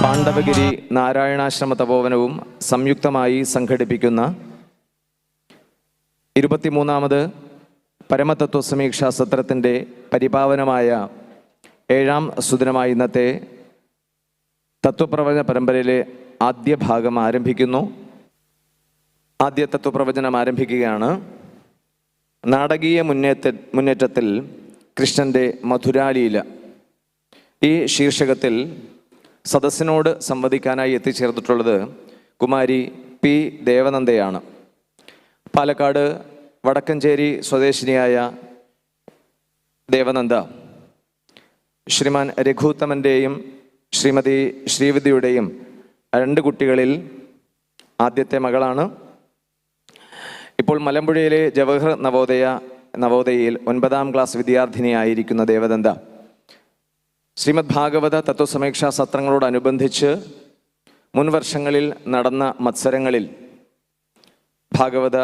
പാണ്ഡവഗിരി നാരായണാശ്രമ തപോവനവും സംയുക്തമായി സംഘടിപ്പിക്കുന്ന 23ാമത് പരമതത്വ സമീക്ഷാ സത്രത്തിൻ്റെ പരിപാവനമായ 7ാം സുദിനമായ ഇന്നത്തെ തത്വപ്രവചന പരമ്പരയിലെ ആദ്യ ഭാഗം ആരംഭിക്കുന്നു. ആദ്യ തത്വപ്രവചനം ആരംഭിക്കുകയാണ്. നാടകീയ മുന്നേറ്റത്തിൽ കൃഷ്ണൻ്റെ മധുരാലീല. ഈ ശീർഷകത്തിൽ സദസ്സിനോട് സംവദിക്കാനായി എത്തിച്ചേർന്നിട്ടുള്ളത് കുമാരി പി ദേവനന്ദയാണ്. പാലക്കാട് വടക്കഞ്ചേരി സ്വദേശിനിയായ ദേവനന്ദ ശ്രീമാൻ രഘുത്തമൻ്റെയും ശ്രീമതി ശ്രീവിദ്യയുടെയും 2 കുട്ടികളിൽ ആദ്യത്തെ മകളാണ്. ഇപ്പോൾ മലമ്പുഴയിലെ ജവഹർ നവോദയയിൽ 9ാം ക്ലാസ് വിദ്യാർത്ഥിനിയായിരിക്കുന്ന ദേവനന്ദ ശ്രീമദ് ഭാഗവത തത്വസമീക്ഷാ സത്രങ്ങളോടനുബന്ധിച്ച് മുൻ വർഷങ്ങളിൽ നടന്ന മത്സരങ്ങളിൽ ഭാഗവത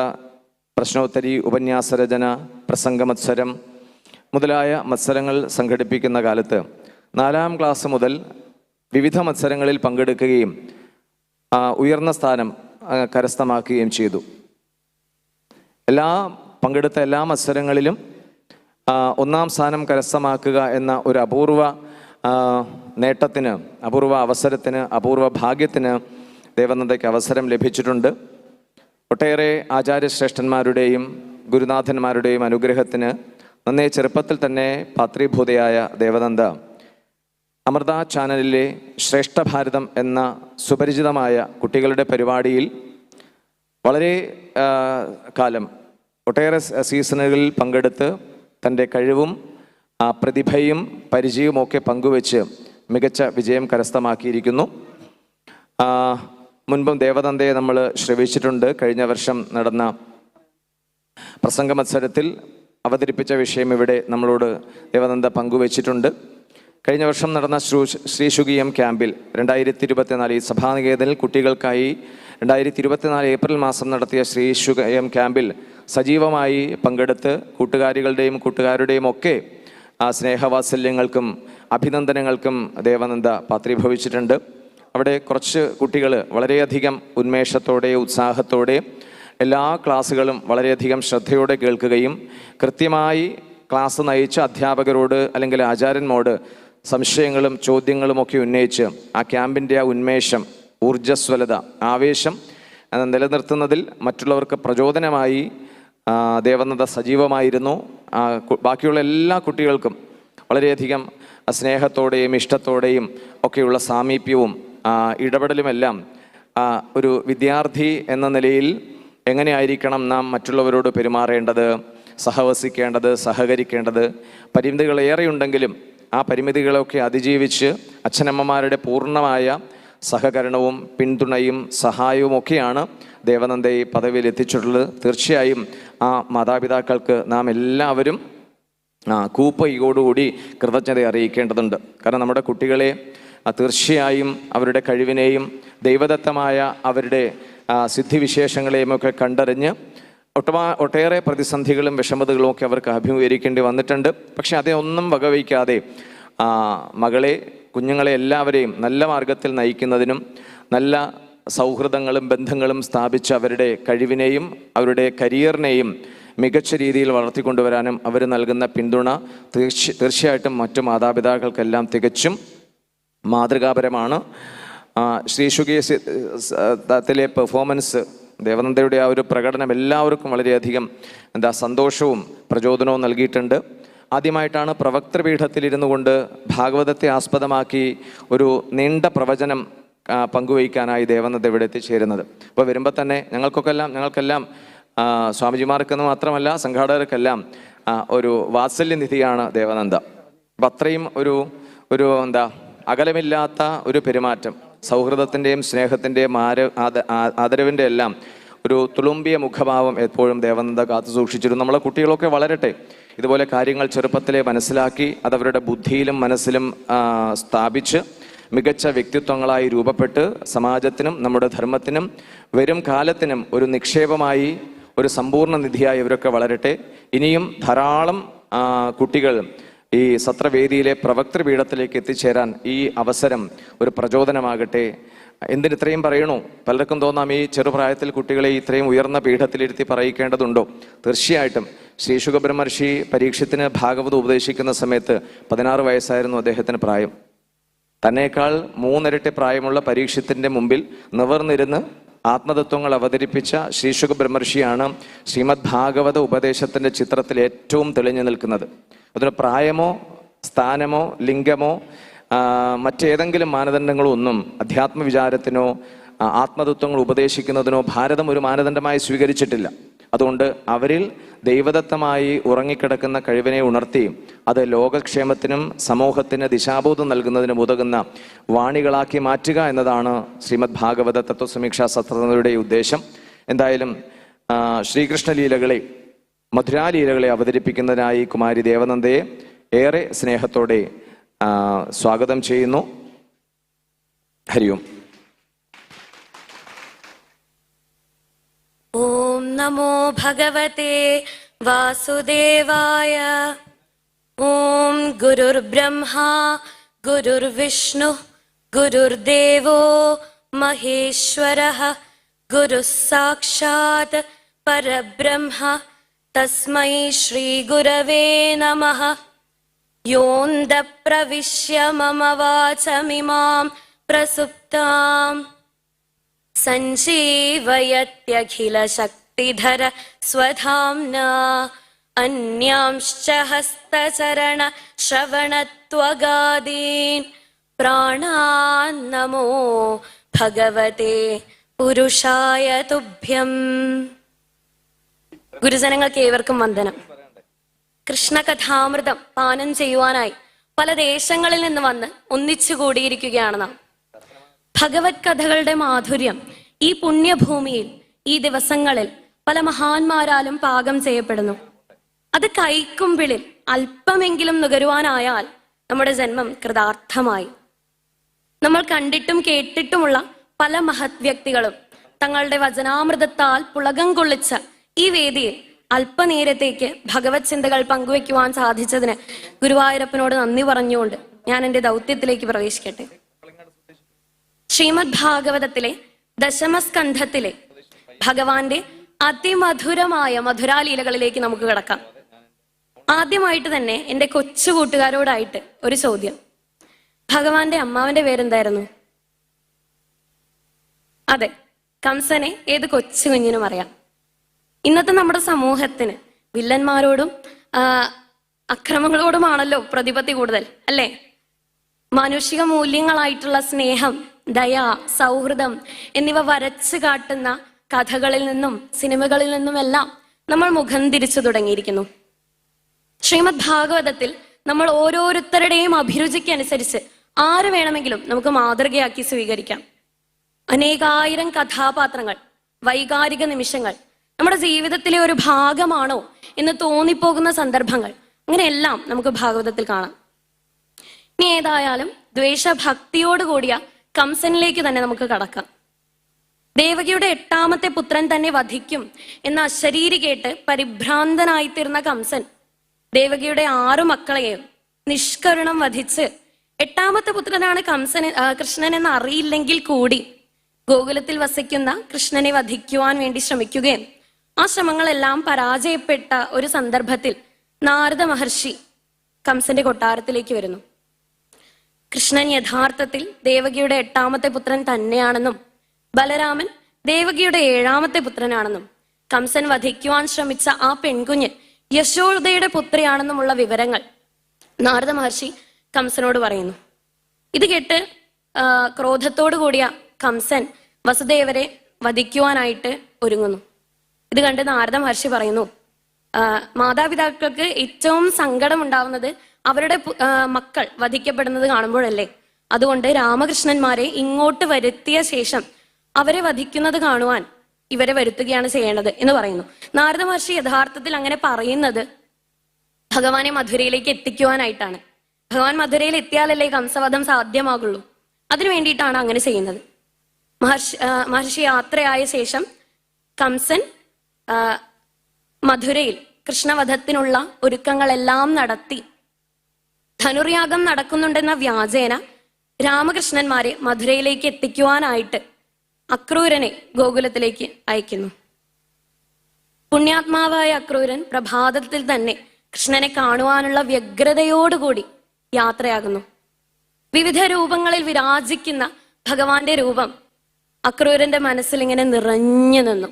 പ്രശ്നോത്തരി, ഉപന്യാസരചന, പ്രസംഗ മത്സരം മുതലായ മത്സരങ്ങൾ സംഘടിപ്പിക്കുന്ന കാലത്ത് 4ാം ക്ലാസ് മുതൽ വിവിധ മത്സരങ്ങളിൽ പങ്കെടുക്കുകയും ഉയർന്ന സ്ഥാനം കരസ്ഥമാക്കുകയും ചെയ്തു. പങ്കെടുത്ത എല്ലാ മത്സരങ്ങളിലും 1ാം സ്ഥാനം കരസ്ഥമാക്കുക എന്ന ഒരു അപൂർവ നേട്ടത്തിന്, അപൂർവ അവസരത്തിന്, അപൂർവ ഭാഗ്യത്തിന് ദേവനന്ദയ്ക്ക് അവസരം ലഭിച്ചിട്ടുണ്ട്. ഒട്ടേറെ ആചാര്യശ്രേഷ്ഠന്മാരുടെയും ഗുരുനാഥന്മാരുടെയും അനുഗ്രഹത്തിന് നന്നേ ചെറുപ്പത്തിൽ തന്നെ പാത്രീഭൂതയായ ദേവനന്ദ അമൃത ചാനലിലെ ശ്രേഷ്ഠ ഭാരതം എന്ന സുപരിചിതമായ കുട്ടികളുടെ പരിപാടിയിൽ വളരെ കാലം ഒട്ടേറെ സീസണുകളിൽ പങ്കെടുത്ത് തൻ്റെ കഴിവും പ്രതിഭയും പരിചയവുമൊക്കെ പങ്കുവെച്ച് മികച്ച വിജയം കരസ്ഥമാക്കിയിരിക്കുന്നു. മുൻപും ദേവനന്ദയെ നമ്മൾ ശ്രവിച്ചിട്ടുണ്ട്. കഴിഞ്ഞ വർഷം നടന്ന പ്രസംഗ മത്സരത്തിൽ അവതരിപ്പിച്ച വിഷയം ഇവിടെ നമ്മളോട് ദേവനന്ദ പങ്കുവച്ചിട്ടുണ്ട്. കഴിഞ്ഞ വർഷം നടന്ന ശ്രീശുഗീയം ക്യാമ്പിൽ 2024 ഈ സഭാനികേതനിൽ കുട്ടികൾക്കായി 2024 ഏപ്രിൽ മാസം നടത്തിയ ശ്രീശുഗീയം ക്യാമ്പിൽ സജീവമായി പങ്കെടുത്ത് കൂട്ടുകാരുടെയും ഒക്കെ സ്നേഹവാത്സല്യങ്ങൾക്കും അഭിനന്ദനങ്ങൾക്കും ദേവനന്ദ പാത്രീഭവിച്ചിട്ടുണ്ട്. അവിടെ കുറച്ച് കുട്ടികൾ വളരെയധികം ഉന്മേഷത്തോടെ, ഉത്സാഹത്തോടെ എല്ലാ ക്ലാസ്സുകളും വളരെയധികം ശ്രദ്ധയോടെ കേൾക്കുകയും കൃത്യമായി ക്ലാസ് നയിച്ച അധ്യാപകരോട് അല്ലെങ്കിൽ ആചാര്യന്മാരോട് സംശയങ്ങളും ചോദ്യങ്ങളുമൊക്കെ ഉന്നയിച്ച് ആ ക്യാമ്പിൻ്റെ ആ ഉന്മേഷം, ഊർജ്ജസ്വലത, ആവേശം നിലനിർത്തുന്നതിൽ മറ്റുള്ളവർക്ക് പ്രചോദനമായി ദേവനന്ദ സജീവമായിരുന്നു. ബാക്കിയുള്ള എല്ലാ കുട്ടികൾക്കും വളരെയധികം സ്നേഹത്തോടെയും ഇഷ്ടത്തോടെയും ഒക്കെയുള്ള സാമീപ്യവും ഇടപെടലുമെല്ലാം ഒരു വിദ്യാർത്ഥി എന്ന നിലയിൽ എങ്ങനെയായിരിക്കണം നാം മറ്റുള്ളവരോട് പെരുമാറേണ്ടത്, സഹവസിക്കേണ്ടത്, സഹകരിക്കേണ്ടത്, പരിമിതികളേറെയുണ്ടെങ്കിലും ആ പരിമിതികളൊക്കെ അതിജീവിച്ച് അച്ഛനമ്മമാരുടെ പൂർണ്ണമായ സഹകരണവും പിന്തുണയും സഹായവും ഒക്കെയാണ് ദേവനന്ദയെ പദവിയിൽ എത്തിച്ചിട്ടുള്ളത്. തീർച്ചയായും ആ മാതാപിതാക്കൾക്ക് നാം എല്ലാവരും കൂപ്പയോടുകൂടി കൃതജ്ഞത അറിയിക്കേണ്ടതുണ്ട്. കാരണം നമ്മുടെ കുട്ടികളെ തീർച്ചയായും അവരുടെ കഴിവിനെയും ദൈവദത്തമായ അവരുടെ സിദ്ധിവിശേഷങ്ങളെയും ഒക്കെ കണ്ടറിഞ്ഞ് ഒട്ടേറെ പ്രതിസന്ധികളും വിഷമതകളും ഒക്കെ അവർക്ക് അഭിമുഖീകരിക്കേണ്ടി വന്നിട്ടുണ്ട്. പക്ഷെ അതൊന്നും വകവയ്ക്കാതെ കുഞ്ഞുങ്ങളെ എല്ലാവരെയും നല്ല മാർഗത്തിൽ നയിക്കുന്നതിനും നല്ല സൗഹൃദങ്ങളും ബന്ധങ്ങളും സ്ഥാപിച്ച് അവരുടെ കഴിവിനെയും അവരുടെ കരിയറിനെയും മികച്ച രീതിയിൽ വളർത്തിക്കൊണ്ടുവരാനും അവർ നൽകുന്ന പിന്തുണ തീർച്ചയായിട്ടും മറ്റു മാതാപിതാക്കൾക്കെല്ലാം തികച്ചും മാതൃകാപരമാണ്. ശ്രീശുഗീയത്തിലെ പെർഫോമൻസ്, ദേവനന്ദയുടെ ആ ഒരു പ്രകടനം എല്ലാവർക്കും വളരെയധികം സന്തോഷവും പ്രചോദനവും നൽകിയിട്ടുണ്ട്. ആദ്യമായിട്ടാണ് പ്രവക്തൃപീഠത്തിലിരുന്നു കൊണ്ട് ഭാഗവതത്തെ ആസ്പദമാക്കി ഒരു നീണ്ട പ്രവചനം പങ്കുവയ്ക്കാനായി ദേവനന്ദ ഇവിടെ എത്തിച്ചേരുന്നത്. അപ്പോൾ വരുമ്പോൾ തന്നെ ഞങ്ങൾക്കെല്ലാം സ്വാമിജിമാർക്കെന്ന് മാത്രമല്ല സംഘാടകർക്കെല്ലാം ഒരു വാത്സല്യനിധിയാണ് ദേവനന്ദ. അപ്പം അത്രയും ഒരു അകലമില്ലാത്ത ഒരു പെരുമാറ്റം, സൗഹൃദത്തിൻ്റെയും സ്നേഹത്തിൻ്റെയും ആദരവിൻ്റെ എല്ലാം ഒരു തുളുമ്പിയ മുഖഭാവം എപ്പോഴും ദേവനന്ദ കാത്തു സൂക്ഷിച്ചിരുന്നു. നമ്മളെ കുട്ടികളൊക്കെ വളരട്ടെ, ഇതുപോലെ കാര്യങ്ങൾ ചെറുപ്പത്തിലെ മനസ്സിലാക്കി അതവരുടെ ബുദ്ധിയിലും മനസ്സിലും സ്ഥാപിച്ച് മികച്ച വ്യക്തിത്വങ്ങളായി രൂപപ്പെട്ട് സമാജത്തിനും നമ്മുടെ ധർമ്മത്തിനും വരും കാലത്തിനും ഒരു നിക്ഷേപമായി, ഒരു സമ്പൂർണ്ണ നിധിയായി ഇവരൊക്കെ വളരട്ടെ. ഇനിയും ധാരാളം കുട്ടികൾ ഈ സത്രവേദിയിലെ പ്രവക്തൃപീഠത്തിലേക്ക് എത്തിച്ചേരാൻ ഈ അവസരം ഒരു പ്രചോദനമാകട്ടെ. എന്തിനിത്രയും പറയണു? പലർക്കും തോന്നാം, ഈ ചെറുപ്രായത്തിൽ കുട്ടികളെ ഇത്രയും ഉയർന്ന പീഠത്തിലിരുത്തി പറയിക്കേണ്ടതുണ്ടോ? തീർച്ചയായിട്ടും. ശ്രീ ശുകബ്രഹ്മർഷി പരീക്ഷത്തിന് ഭാഗവതം ഉപദേശിക്കുന്ന സമയത്ത് 16 വയസ്സായിരുന്നു അദ്ദേഹത്തിന് പ്രായം. തന്നേക്കാൾ 3 ഇരട്ടി പ്രായമുള്ള പരീക്ഷത്തിന്റെ മുമ്പിൽ നിവർന്നിരുന്ന് ആത്മതത്വങ്ങൾ അവതരിപ്പിച്ച ശ്രീ ശുകബ്രഹ്മർഷിയാണ് ശ്രീമദ് ഭാഗവത ഉപദേശത്തിന്റെ ചിത്രത്തിൽ ഏറ്റവും തെളിഞ്ഞു നിൽക്കുന്നത്. അതിന് പ്രായമോ സ്ഥാനമോ ലിംഗമോ മറ്റേതെങ്കിലും മാനദണ്ഡങ്ങളോ ഒന്നും അധ്യാത്മ വിചാരത്തിനോ ആത്മതത്വങ്ങൾ ഉപദേശിക്കുന്നതിനോ ഭാരതം ഒരു മാനദണ്ഡമായി സ്വീകരിച്ചിട്ടില്ല. അതുകൊണ്ട് അവരിൽ ദൈവദത്തമായി ഉറങ്ങിക്കിടക്കുന്ന കഴിവിനെ ഉണർത്തി അത് ലോകക്ഷേമത്തിനും സമൂഹത്തിന് ദിശാബോധം നൽകുന്നതിനും ഉതകുന്ന വാണികളാക്കി മാറ്റുക എന്നതാണ് ശ്രീമദ് ഭാഗവത തത്വസമീക്ഷാ സത്രങ്ങളുടെ ഉദ്ദേശം. എന്തായാലും ശ്രീകൃഷ്ണലീലകളെ, മധുരാലീലകളെ അവതരിപ്പിക്കുന്നതിനായി കുമാരി ദേവനന്ദയെ ഏറെ സ്നേഹത്തോടെ സ്വാഗതം ചെയ്യുന്നു. ഹരിയോം. ഓം നമോ ഭഗവതേ വാസുദേവായ. ഓം ഗുരുർബ്രഹ്മാ ഗുരുർവിഷ്ണു ഗുരുർദേവോ മഹേശ്വരഃ. ഗുരുഃ സാക്ഷാത് പരബ്രഹ്മ തസ്മൈ ശ്രീ ഗുരവേ നമഃ. യോന്ത പ്രവിശ്യ മമ വാചമിമാം പ്രസുപ്താം സഞ്ജീവയത്യഖില ശക്തിധര സ്വധാംനാ. അന്യാംശ്ച ഹസ്തചരണ ശ്രവണത്വഗാദീൻ പ്രാണാൻ നമോ ഭഗവതേ പുരുഷായ തുഭ്യം. ഗുരുജനങ്ങൾക്ക് ഏവർക്കും വന്ദനം. കൃഷ്ണകഥാമൃതം പാനം ചെയ്യുവാനായി പല ദേശങ്ങളിൽ നിന്ന് വന്ന് ഒന്നിച്ചു കൂടിയിരിക്കുകയാണ് നാം. ഭഗവത് കഥകളുടെ മാധുര്യം ഈ പുണ്യഭൂമിയിൽ ഈ ദിവസങ്ങളിൽ പല മഹാന്മാരാലും പാകം ചെയ്യപ്പെടുന്നു. അത് കൈക്കുമ്പിളിൽ അല്പമെങ്കിലും നുകരുവാനായാൽ നമ്മുടെ ജന്മം കൃതാർത്ഥമായി. നമ്മൾ കണ്ടിട്ടും കേട്ടിട്ടുമുള്ള പല മഹത് വ്യക്തികളും തങ്ങളുടെ വചനാമൃതത്താൽ പുളകം കൊള്ളിച്ച ഈ വേദിയിൽ അല്പനേരത്തേക്ക് ഭഗവത് ചിന്തകൾ പങ്കുവെക്കുവാൻ സാധിച്ചതിന് ഗുരുവായൂരപ്പനോട് നന്ദി പറഞ്ഞുകൊണ്ട് ഞാൻ എൻ്റെ ദൗത്യത്തിലേക്ക് പ്രവേശിക്കട്ടെ. ശ്രീമദ് ഭാഗവതത്തിലെ ദശമസ്കന്ധത്തിലെ ഭഗവാന്റെ അതിമധുരമായ മധുരാലീലകളിലേക്ക് നമുക്ക് കിടക്കാം. ആദ്യമായിട്ട് തന്നെ എൻ്റെ കൊച്ചു കൂട്ടുകാരോടായിട്ട് ഒരു ചോദ്യം. ഭഗവാന്റെ അമ്മാവന്റെ പേരെന്തായിരുന്നു? അതെ, കംസനെ ഏത് കൊച്ചു കുഞ്ഞിനും അറിയാം. ഇന്നത്തെ നമ്മുടെ സമൂഹത്തിന് വില്ലന്മാരോടും അക്രമങ്ങളോടുമാണല്ലോ പ്രതിപത്തി കൂടുതൽ, അല്ലേ? മാനുഷിക മൂല്യങ്ങളായിട്ടുള്ള സ്നേഹം, ദയ, സൗഹൃദം എന്നിവ വരച്ചു കാട്ടുന്ന കഥകളിൽ നിന്നും സിനിമകളിൽ നിന്നുമെല്ലാം നമ്മൾ മുഖം തിരിച്ചു തുടങ്ങിയിരിക്കുന്നു. ശ്രീമദ് ഭാഗവതത്തിൽ നമ്മൾ ഓരോരുത്തരുടെയും അഭിരുചിക്കനുസരിച്ച് ആര് വേണമെങ്കിലും നമുക്ക് മാതൃകയാക്കി സ്വീകരിക്കാം. അനേകായിരം കഥാപാത്രങ്ങൾ, വൈകാരിക നിമിഷങ്ങൾ നമ്മുടെ ജീവിതത്തിലെ ഒരു ഭാഗമാണോ എന്ന് തോന്നിപ്പോകുന്ന സന്ദർഭങ്ങൾ, അങ്ങനെയെല്ലാം നമുക്ക് ഭാഗവതത്തിൽ കാണാം. ഇനി ഏതായാലും ദ്വേഷഭക്തിയോട് കൂടിയ കംസനിലേക്ക് തന്നെ നമുക്ക് കടക്കാം. ദേവകിയുടെ 8ാമത്തെ പുത്രൻ തന്നെ വധിക്കും എന്ന അശരീരി കേട്ട് പരിഭ്രാന്തനായിത്തീർന്ന കംസൻ ദേവകിയുടെ 6 മക്കളെയും നിഷ്കരുണം വധിച്ച് 8ാമത്തെ പുത്രനാണ് കൃഷ്ണൻ എന്ന് അറിയില്ലെങ്കിൽ കൂടി ഗോകുലത്തിൽ വസിക്കുന്ന കൃഷ്ണനെ വധിക്കുവാൻ വേണ്ടി ശ്രമിക്കുകയും ആ ശ്രമങ്ങളെല്ലാം പരാജയപ്പെട്ട ഒരു സന്ദർഭത്തിൽ നാരദ മഹർഷി കംസന്റെ കൊട്ടാരത്തിലേക്ക് വരുന്നു. കൃഷ്ണൻ യഥാർത്ഥത്തിൽ ദേവകിയുടെ 8ാമത്തെ പുത്രൻ തന്നെയാണെന്നും ബലരാമൻ ദേവകിയുടെ 7ാമത്തെ പുത്രനാണെന്നും കംസൻ വധിക്കുവാൻ ശ്രമിച്ച ആ പെൺകുഞ്ഞ് യശോദയുടെ പുത്രിയാണെന്നുമുള്ള വിവരങ്ങൾ നാരദ മഹർഷി കംസനോട് പറയുന്നു. ഇത് കേട്ട് ക്രോധത്തോടു കൂടിയ കംസൻ വസുദേവരെ വധിക്കുവാനായിട്ട് ഒരുങ്ങുന്നു. ഇത് കണ്ട് നാരദ മഹർഷി പറയുന്നു, മാതാപിതാക്കൾക്ക് ഏറ്റവും സങ്കടം ഉണ്ടാവുന്നത് അവരുടെ മക്കൾ വധിക്കപ്പെടുന്നത് കാണുമ്പോഴല്ലേ. അതുകൊണ്ട് രാമകൃഷ്ണന്മാരെ ഇങ്ങോട്ട് വരുത്തിയ ശേഷം അവരെ വധിക്കുന്നത് കാണുവാൻ ഇവരെ വരുത്തുകയാണ് ചെയ്യേണ്ടത് എന്ന് പറയുന്നു. നാരദ മഹർഷി യഥാർത്ഥത്തിൽ അങ്ങനെ പറയുന്നത് ഭഗവാനെ മധുരയിലേക്ക് എത്തിക്കുവാനായിട്ടാണ്. ഭഗവാൻ മധുരയിൽ എത്തിയാലല്ലേ കംസവധം സാധ്യമാകുള്ളൂ. അതിനു വേണ്ടിയിട്ടാണ് അങ്ങനെ ചെയ്യുന്നത്. മഹർഷി യാത്രയായ ശേഷം കംസൻ മധുരയിൽ കൃഷ്ണവധത്തിനുള്ള ഒരുക്കങ്ങളെല്ലാം നടത്തി ധനുർയാഗം നടക്കുന്നുണ്ടെന്ന വ്യാജേന രാമകൃഷ്ണന്മാരെ മധുരയിലേക്ക് എത്തിക്കുവാനായിട്ട് അക്രൂരനെ ഗോകുലത്തിലേക്ക് അയക്കുന്നു. പുണ്യാത്മാവായ അക്രൂരൻ പ്രഭാതത്തിൽ തന്നെ കൃഷ്ണനെ കാണുവാനുള്ള വ്യഗ്രതയോടുകൂടി യാത്രയാകുന്നു. വിവിധ രൂപങ്ങളിൽ വിരാജിക്കുന്ന ഭഗവാന്റെ രൂപം അക്രൂരന്റെ മനസ്സിൽ ഇങ്ങനെ നിറഞ്ഞു നിന്നു.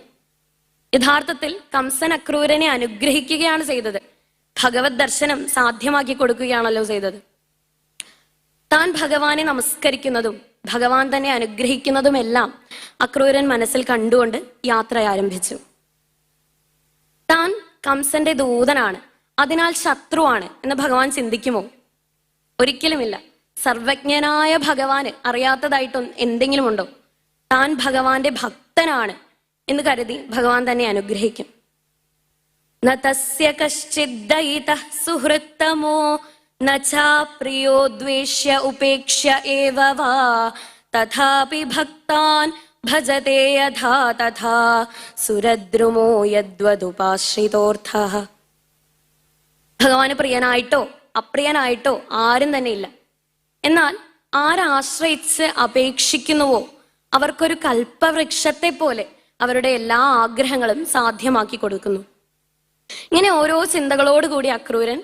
യഥാർത്ഥത്തിൽ കംസൻ അക്രൂരനെ അനുഗ്രഹിക്കുകയാണ് ചെയ്തത്. ഭഗവത് ദർശനം സാധ്യമാക്കി കൊടുക്കുകയാണല്ലോ ചെയ്തത്. താൻ ഭഗവാനെ നമസ്കരിക്കുന്നതും ഭഗവാൻ തന്നെ അനുഗ്രഹിക്കുന്നതുമെല്ലാം അക്രൂരൻ മനസ്സിൽ കണ്ടുകൊണ്ട് യാത്ര ആരംഭിച്ചു. താൻ കംസന്റെ ദൂതനാണ്, അതിനാൽ ശത്രുവാണ് എന്ന് ഭഗവാൻ ചിന്തിക്കുമോ? ഒരിക്കലുമില്ല. സർവജ്ഞനായ ഭഗവാന് അറിയാത്തതായിട്ട് എന്തെങ്കിലും ഉണ്ടോ? താൻ ഭഗവാന്റെ ഭക്തനാണ് എന്ന് കരുതി ഭഗവാൻ തന്നെ അനുഗ്രഹിക്കും. ന തസ്യ കശ്ചിദ്ദയിതഃ സുഹൃത്തമോ ന ചാ പ്രിയോ ദ്വേഷ്യ ഉപേക്ഷ്യ ഏവ വാ തഥാപി ഭക്താൻ ഭജതേ യഥാ തഥാ സുരദ്രുമോ യദ്വദുപാശ്രിതോർത്ഥഃ. ഭഗവാന് പ്രിയനായിട്ടോ അപ്രിയനായിട്ടോ ആരും തന്നെ ഇല്ല. എന്നാൽ ആരാശ്രയിച്ച് അപേക്ഷിക്കുന്നുവോ അവർക്കൊരു കൽപ്പവൃക്ഷത്തെ പോലെ അവരുടെ എല്ലാ ആഗ്രഹങ്ങളും സാധ്യമാക്കി കൊടുക്കുന്നു. ഇങ്ങനെ ഓരോ ചിന്തകളോടുകൂടി അക്രൂരൻ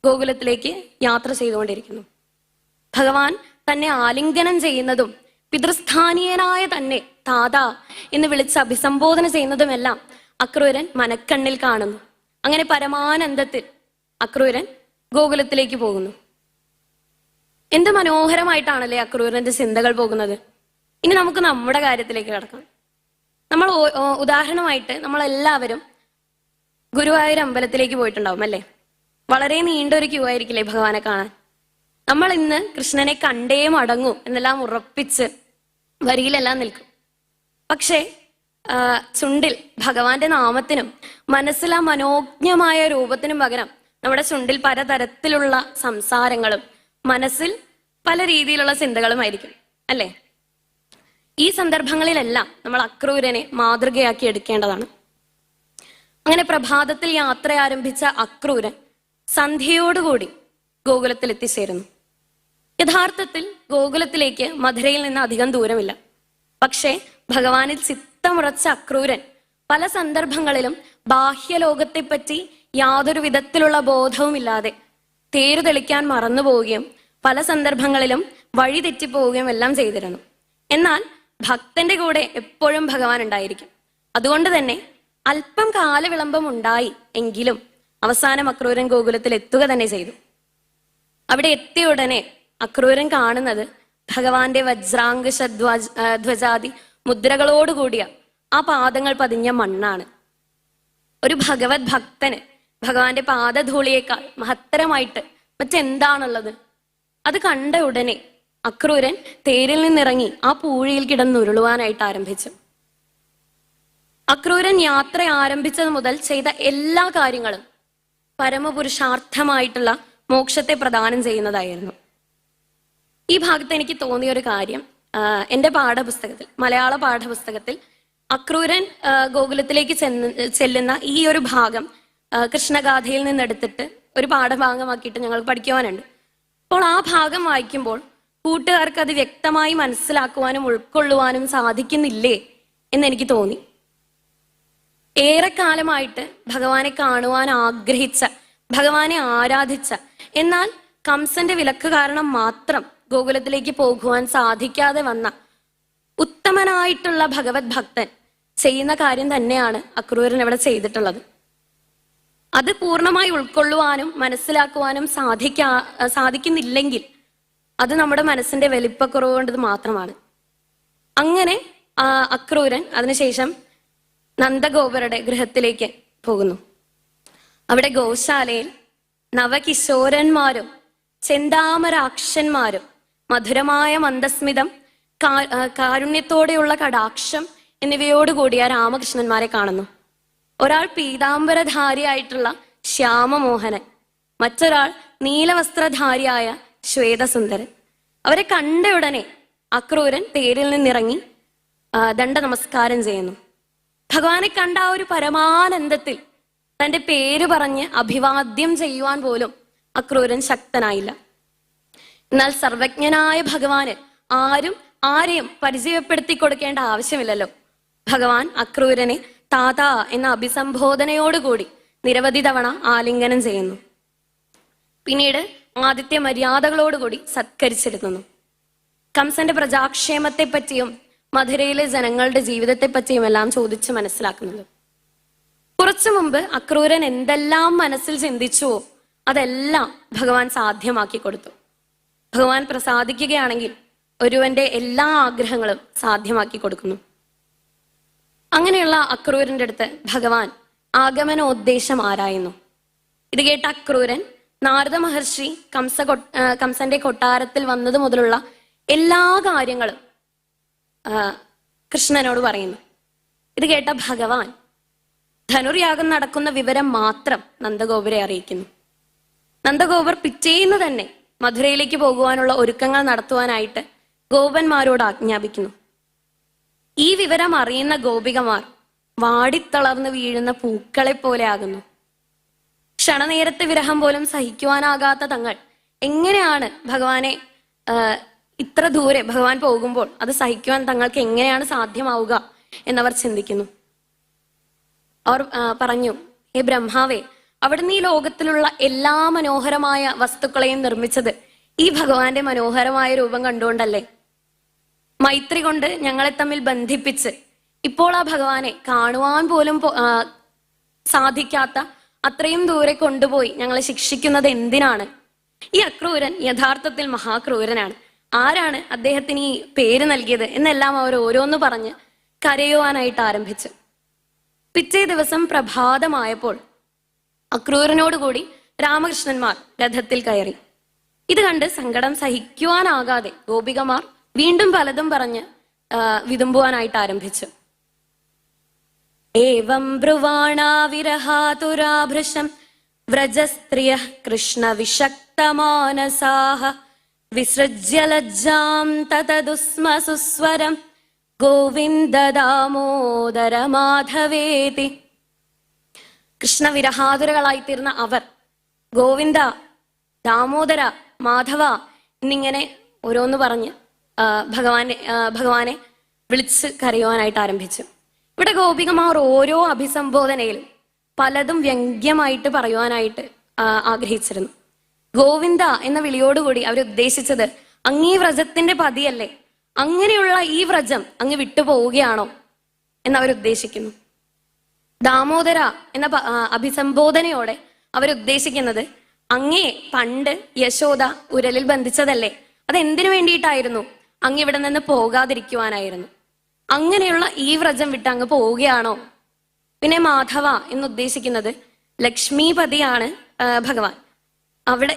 ഗോകുലത്തിലേക്ക് യാത്ര ചെയ്തുകൊണ്ടിരിക്കുന്നു. ഭഗവാൻ തന്നെ ആലിംഗനം ചെയ്യുന്നതും പിതൃസ്ഥാനീയനായ തന്നെ താതാ എന്ന് വിളിച്ച് അഭിസംബോധന ചെയ്യുന്നതുമെല്ലാം അക്രൂരൻ മനക്കണ്ണിൽ കാണുന്നു. അങ്ങനെ പരമാനന്ദത്തിൽ അക്രൂരൻ ഗോകുലത്തിലേക്ക് പോകുന്നു. എന്ത് മനോഹരമായിട്ടാണല്ലേ അക്രൂരന്റെ ചിന്തകൾ പോകുന്നത്. ഇനി നമുക്ക് നമ്മുടെ കാര്യത്തിലേക്ക് കിടക്കാം. നമ്മൾ ഉദാഹരണമായിട്ട് നമ്മളെല്ലാവരും ഗുരുവായൂർ അമ്പലത്തിലേക്ക് പോയിട്ടുണ്ടാവും അല്ലേ? വളരെ നീണ്ടൊരു ക്യൂ ആയിരിക്കില്ലേ ഭഗവാനെ കാണാൻ. നമ്മൾ ഇന്ന് കൃഷ്ണനെ കണ്ടേ മടങ്ങൂ എന്നെല്ലാം ഉറപ്പിച്ച് വരിയിലെല്ലാം നിൽക്കും. പക്ഷേ ചുണ്ടിൽ ഭഗവാന്റെ നാമത്തിനും മനസ്സിൽ ആ മനോജ്ഞമായ രൂപത്തിനും പകരം നമ്മുടെ ചുണ്ടിൽ പലതരത്തിലുള്ള സംസാരങ്ങളും മനസ്സിൽ പല രീതിയിലുള്ള ചിന്തകളുമായിരിക്കും അല്ലേ? ഈ സന്ദർഭങ്ങളിലെല്ലാം നമ്മൾ അക്രൂരനെ മാതൃകയാക്കി എടുക്കേണ്ടതാണ്. അങ്ങനെ പ്രഭാതത്തിൽ യാത്ര ആരംഭിച്ച അക്രൂരൻ സന്ധ്യയോടുകൂടി ഗോകുലത്തിൽ എത്തിച്ചേരുന്നു. യഥാർത്ഥത്തിൽ ഗോകുലത്തിലേക്ക് മധുരയിൽ നിന്ന് അധികം ദൂരമില്ല. പക്ഷേ ഭഗവാനിൽ ചിത്തമുറച്ച അക്രൂരൻ പല സന്ദർഭങ്ങളിലും ബാഹ്യലോകത്തെപ്പറ്റി യാതൊരു വിധത്തിലുള്ള ബോധവുമില്ലാതെ തേരു തെളിക്കാൻ മറന്നു പോവുകയും പല സന്ദർഭങ്ങളിലും വഴി തെറ്റിപ്പോവുകയും എല്ലാം ചെയ്തിരുന്നു. എന്നാൽ ഭക്തന്റെ കൂടെ എപ്പോഴും ഭഗവാൻ ഉണ്ടായിരിക്കും. അതുകൊണ്ട് തന്നെ അല്പം കാലവിളംബം ഉണ്ടായി എങ്കിലും അവസാനം അക്രൂരൻ ഗോകുലത്തിൽ എത്തുക തന്നെ ചെയ്തു. അവിടെ എത്തിയ ഉടനെ അക്രൂരൻ കാണുന്നത് ഭഗവാന്റെ വജ്രാംകുശ ധ്വജാതി മുദ്രകളോടുകൂടിയ ആ പാദങ്ങൾ പതിഞ്ഞ മണ്ണാണ്. ഒരു ഭഗവത് ഭക്തന് ഭഗവാന്റെ പാദധൂളിയേക്കാൾ മഹത്തരമായിട്ട് മറ്റെന്താണുള്ളത്? അത് കണ്ട ഉടനെ അക്രൂരൻ തേരിൽ നിന്നിറങ്ങി ആ പൂഴിയിൽ കിടന്നുരുളുവാനായിട്ട് ആരംഭിച്ചു. അക്രൂരൻ യാത്ര ആരംഭിച്ചത് മുതൽ ചെയ്ത എല്ലാ കാര്യങ്ങളും പരമപുരുഷാർത്ഥമായിട്ടുള്ള മോക്ഷത്തെ പ്രദാനം ചെയ്യുന്നതായിരുന്നു. ഈ ഭാഗത്ത് എനിക്ക് തോന്നിയ ഒരു കാര്യം, എൻ്റെ പാഠപുസ്തകത്തിൽ, മലയാള പാഠപുസ്തകത്തിൽ അക്രൂരൻ ഗോകുലത്തിലേക്ക് ചെല്ലുന്ന ഈ ഒരു ഭാഗം കൃഷ്ണഗാഥയിൽ നിന്നെടുത്തിട്ട് ഒരു പാഠഭാഗമാക്കിയിട്ട് ഞങ്ങൾ പഠിക്കുവാനുണ്ട്. അപ്പോൾ ആ ഭാഗം വായിക്കുമ്പോൾ കൂട്ടുകാർക്ക് അത് വ്യക്തമായി മനസ്സിലാക്കുവാനും ഉൾക്കൊള്ളുവാനും സാധിക്കുന്നില്ലേ എന്നെനിക്ക് തോന്നി. ഏറെക്കാലമായിട്ട് ഭഗവാനെ കാണുവാൻ ആഗ്രഹിച്ച, ഭഗവാനെ ആരാധിച്ച, എന്നാൽ കംസന്റെ വിലക്ക് കാരണം മാത്രം ഗോകുലത്തിലേക്ക് പോകുവാൻ സാധിക്കാതെ വന്ന ഉത്തമനായിട്ടുള്ള ഭഗവത് ഭക്തൻ ചെയ്യുന്ന കാര്യം തന്നെയാണ് അക്രൂരൻ ഇവിടെ ചെയ്തിട്ടുള്ളത്. അത് പൂർണ്ണമായി ഉൾക്കൊള്ളുവാനും മനസ്സിലാക്കുവാനും സാധിക്കുന്നില്ലെങ്കിൽ അത് നമ്മുടെ മനസ്സിന്റെ വലിപ്പക്കുറവ് കൊണ്ട് മാത്രമാണ്. അങ്ങനെ അക്രൂരൻ അതിനുശേഷം നന്ദഗോപരുടെ ഗൃഹത്തിലേക്ക് പോകുന്നു. അവിടെ ഗോശാലയിൽ നവകിശോരന്മാരും ചെന്താമരാക്ഷന്മാരും മധുരമായ മന്ദസ്മിതം, കാരുണ്യത്തോടെയുള്ള കടാക്ഷം എന്നിവയോടുകൂടിയ രാമകൃഷ്ണന്മാരെ കാണുന്നു. ഒരാൾ പീതാംബരധാരിയായിട്ടുള്ള ശ്യാമമോഹനൻ, മറ്റൊരാൾ നീലവസ്ത്രധാരിയായ ശ്വേതസുന്ദരൻ. അവരെ കണ്ട ഉടനെ അക്രൂരൻ തേരിൽ നിന്നിറങ്ങി ദണ്ഡ നമസ്കാരം ചെയ്യുന്നു. ഭഗവാനെ കണ്ട ആ ഒരു പരമാനന്ദത്തിൽ തന്റെ പേര് പറഞ്ഞ് അഭിവാദ്യം ചെയ്യുവാൻ പോലും അക്രൂരൻ ശക്തനായില്ല. എന്നാൽ സർവജ്ഞനായ ഭഗവാന് ആരെയും പരിചയപ്പെടുത്തി കൊടുക്കേണ്ട ആവശ്യമില്ലല്ലോ. ഭഗവാൻ അക്രൂരനെ താതാ എന്ന അഭിസംബോധനയോടുകൂടി നിരവധി തവണ ആലിംഗനം ചെയ്യുന്നു. പിന്നീട് ആദിത്യ മര്യാദകളോടുകൂടി സത്കരിച്ചിരുന്നു. കംസന്റെ പ്രജാക്ഷേമത്തെ പറ്റിയും മധുരയിലെ ജനങ്ങളുടെ ജീവിതത്തെ പറ്റിയും എല്ലാം ചോദിച്ച് മനസ്സിലാക്കുന്നത്. കുറച്ചു മുമ്പ് അക്രൂരൻ എന്തെല്ലാം മനസ്സിൽ ചിന്തിച്ചുവോ അതെല്ലാം ഭഗവാൻ സാധ്യമാക്കി കൊടുത്തു. ഭഗവാൻ പ്രസാദിക്കുകയാണെങ്കിൽ ഒരുവന്റെ എല്ലാ ആഗ്രഹങ്ങളും സാധ്യമാക്കി കൊടുക്കുന്നു. അങ്ങനെയുള്ള അക്രൂരന്റെ അടുത്ത് ഭഗവാൻ ആഗമനോദ്ദേശം ആരായുന്നു. ഇത് കേട്ട അക്രൂരൻ നാരദ മഹർഷി കംസന്റെ കൊട്ടാരത്തിൽ വന്നത് മുതലുള്ള എല്ലാ കാര്യങ്ങളും കൃഷ്ണനോട് പറയുന്നു. ഇത് കേട്ട ഭഗവാൻ ധനുർയാഗം നടക്കുന്ന വിവരം മാത്രം നന്ദഗോപരെ അറിയിക്കുന്നു. നന്ദഗോപർ പിറ്റേന്ന് തന്നെ മധുരയിലേക്ക് പോകുവാനുള്ള ഒരുക്കങ്ങൾ നടത്തുവാനായിട്ട് ഗോപന്മാരോട് ആജ്ഞാപിക്കുന്നു. ഈ വിവരം അറിയുന്ന ഗോപികമാർ വാടിത്തളർന്ന് വീഴുന്ന പൂക്കളെ പോലെ ആകുന്നു. ക്ഷണനേരത്തെ വിരഹം പോലും സഹിക്കുവാനാകാത്ത തങ്ങൾ എങ്ങനെയാണ് ഭഗവാനെ ഇത്ര ദൂരെ ഭഗവാൻ പോകുമ്പോൾ അത് സഹിക്കുവാൻ തങ്ങൾക്ക് എങ്ങനെയാണ് സാധ്യമാവുക എന്നവർ ചിന്തിക്കുന്നു. അവർ പറഞ്ഞു, ഹേ ബ്രഹ്മാവേ, അവിടുന്ന് ഈ ലോകത്തിലുള്ള എല്ലാ മനോഹരമായ വസ്തുക്കളെയും നിർമ്മിച്ചത് ഈ ഭഗവാന്റെ മനോഹരമായ രൂപം കണ്ടുകൊണ്ടല്ലേ? മൈത്രി കൊണ്ട് ഞങ്ങളെ തമ്മിൽ ബന്ധിപ്പിച്ച് ഇപ്പോൾ ആ ഭഗവാനെ കാണുവാൻ പോലും സാധിക്കാത്ത അത്രയും ദൂരെ കൊണ്ടുപോയി ഞങ്ങളെ ശിക്ഷിക്കുന്നത് എന്തിനാണ്? ഈ അക്രൂരൻ യഥാർത്ഥത്തിൽ മഹാക്രൂരനാണ്. ആരാണ് അദ്ദേഹത്തിന് ഈ പേര് നൽകിയത് എന്നെല്ലാം അവർ ഓരോന്ന് പറഞ്ഞ് കരയുവാനായിട്ട് ആരംഭിച്ചു. പിറ്റേ ദിവസം പ്രഭാതമായപ്പോൾ അക്രൂരനോടുകൂടി രാമകൃഷ്ണന്മാർ രഥത്തിൽ കയറി. ഇത് കണ്ട് സങ്കടം സഹിക്കുവാനാകാതെ ഗോപികമാർ വീണ്ടും പലതും പറഞ്ഞ് വിതുമ്പുവാനായിട്ട് ആരംഭിച്ചു. ഏവം ബ്രുവാണാ വിരഹാതുരാഭൃശം വ്രജസ്ത്രിയ കൃഷ്ണ വിഷക്തമാനസാഹ വിസൃജ്യ ലജ്ജാം തതദുസ്മ സുസ്വരം ഗോവിന്ദ ദാമോദര മാധവേതി. കൃഷ്ണവിരഹാതുരകളായിത്തീർന്ന അവർ ഗോവിന്ദ, ദാമോദര, മാധവ എന്നിങ്ങനെ ഓരോന്ന് പറഞ്ഞ് ഭഗവാനെ വിളിച്ച് കരയുവാനായിട്ട് ആരംഭിച്ചു. ഇവിടെ ഗോപികമാർ ഓരോ അഭിസംബോധനയിലും പലതും വ്യംഗ്യമായിട്ട് പറയുവാനായിട്ട് ആഗ്രഹിച്ചിരുന്നു. ഗോവിന്ദ എന്ന വിളിയോടുകൂടി അവരുദ്ദേശിച്ചത് അങ്ങീ വ്രജത്തിന്റെ പതിയല്ലേ, അങ്ങനെയുള്ള ഈ വ്രജം അങ്ങ് വിട്ടുപോവുകയാണോ എന്നവരുദ്ദേശിക്കുന്നു. ദാമോദര എന്ന അഭിസംബോധനയോടെ അവരുദ്ദേശിക്കുന്നത് അങ്ങേ പണ്ട് യശോദ ഉരലിൽ ബന്ധിച്ചതല്ലേ, അതെന്തിനു വേണ്ടിയിട്ടായിരുന്നു? അങ്ങ് ഇവിടെ നിന്ന് പോകാതിരിക്കുവാനായിരുന്നു. അങ്ങനെയുള്ള ഈ വ്രജം വിട്ട് അങ്ങ് പോവുകയാണോ? പിന്നെ മാധവ എന്നുദ്ദേശിക്കുന്നത് ലക്ഷ്മീപതിയാണ് ഭഗവാൻ.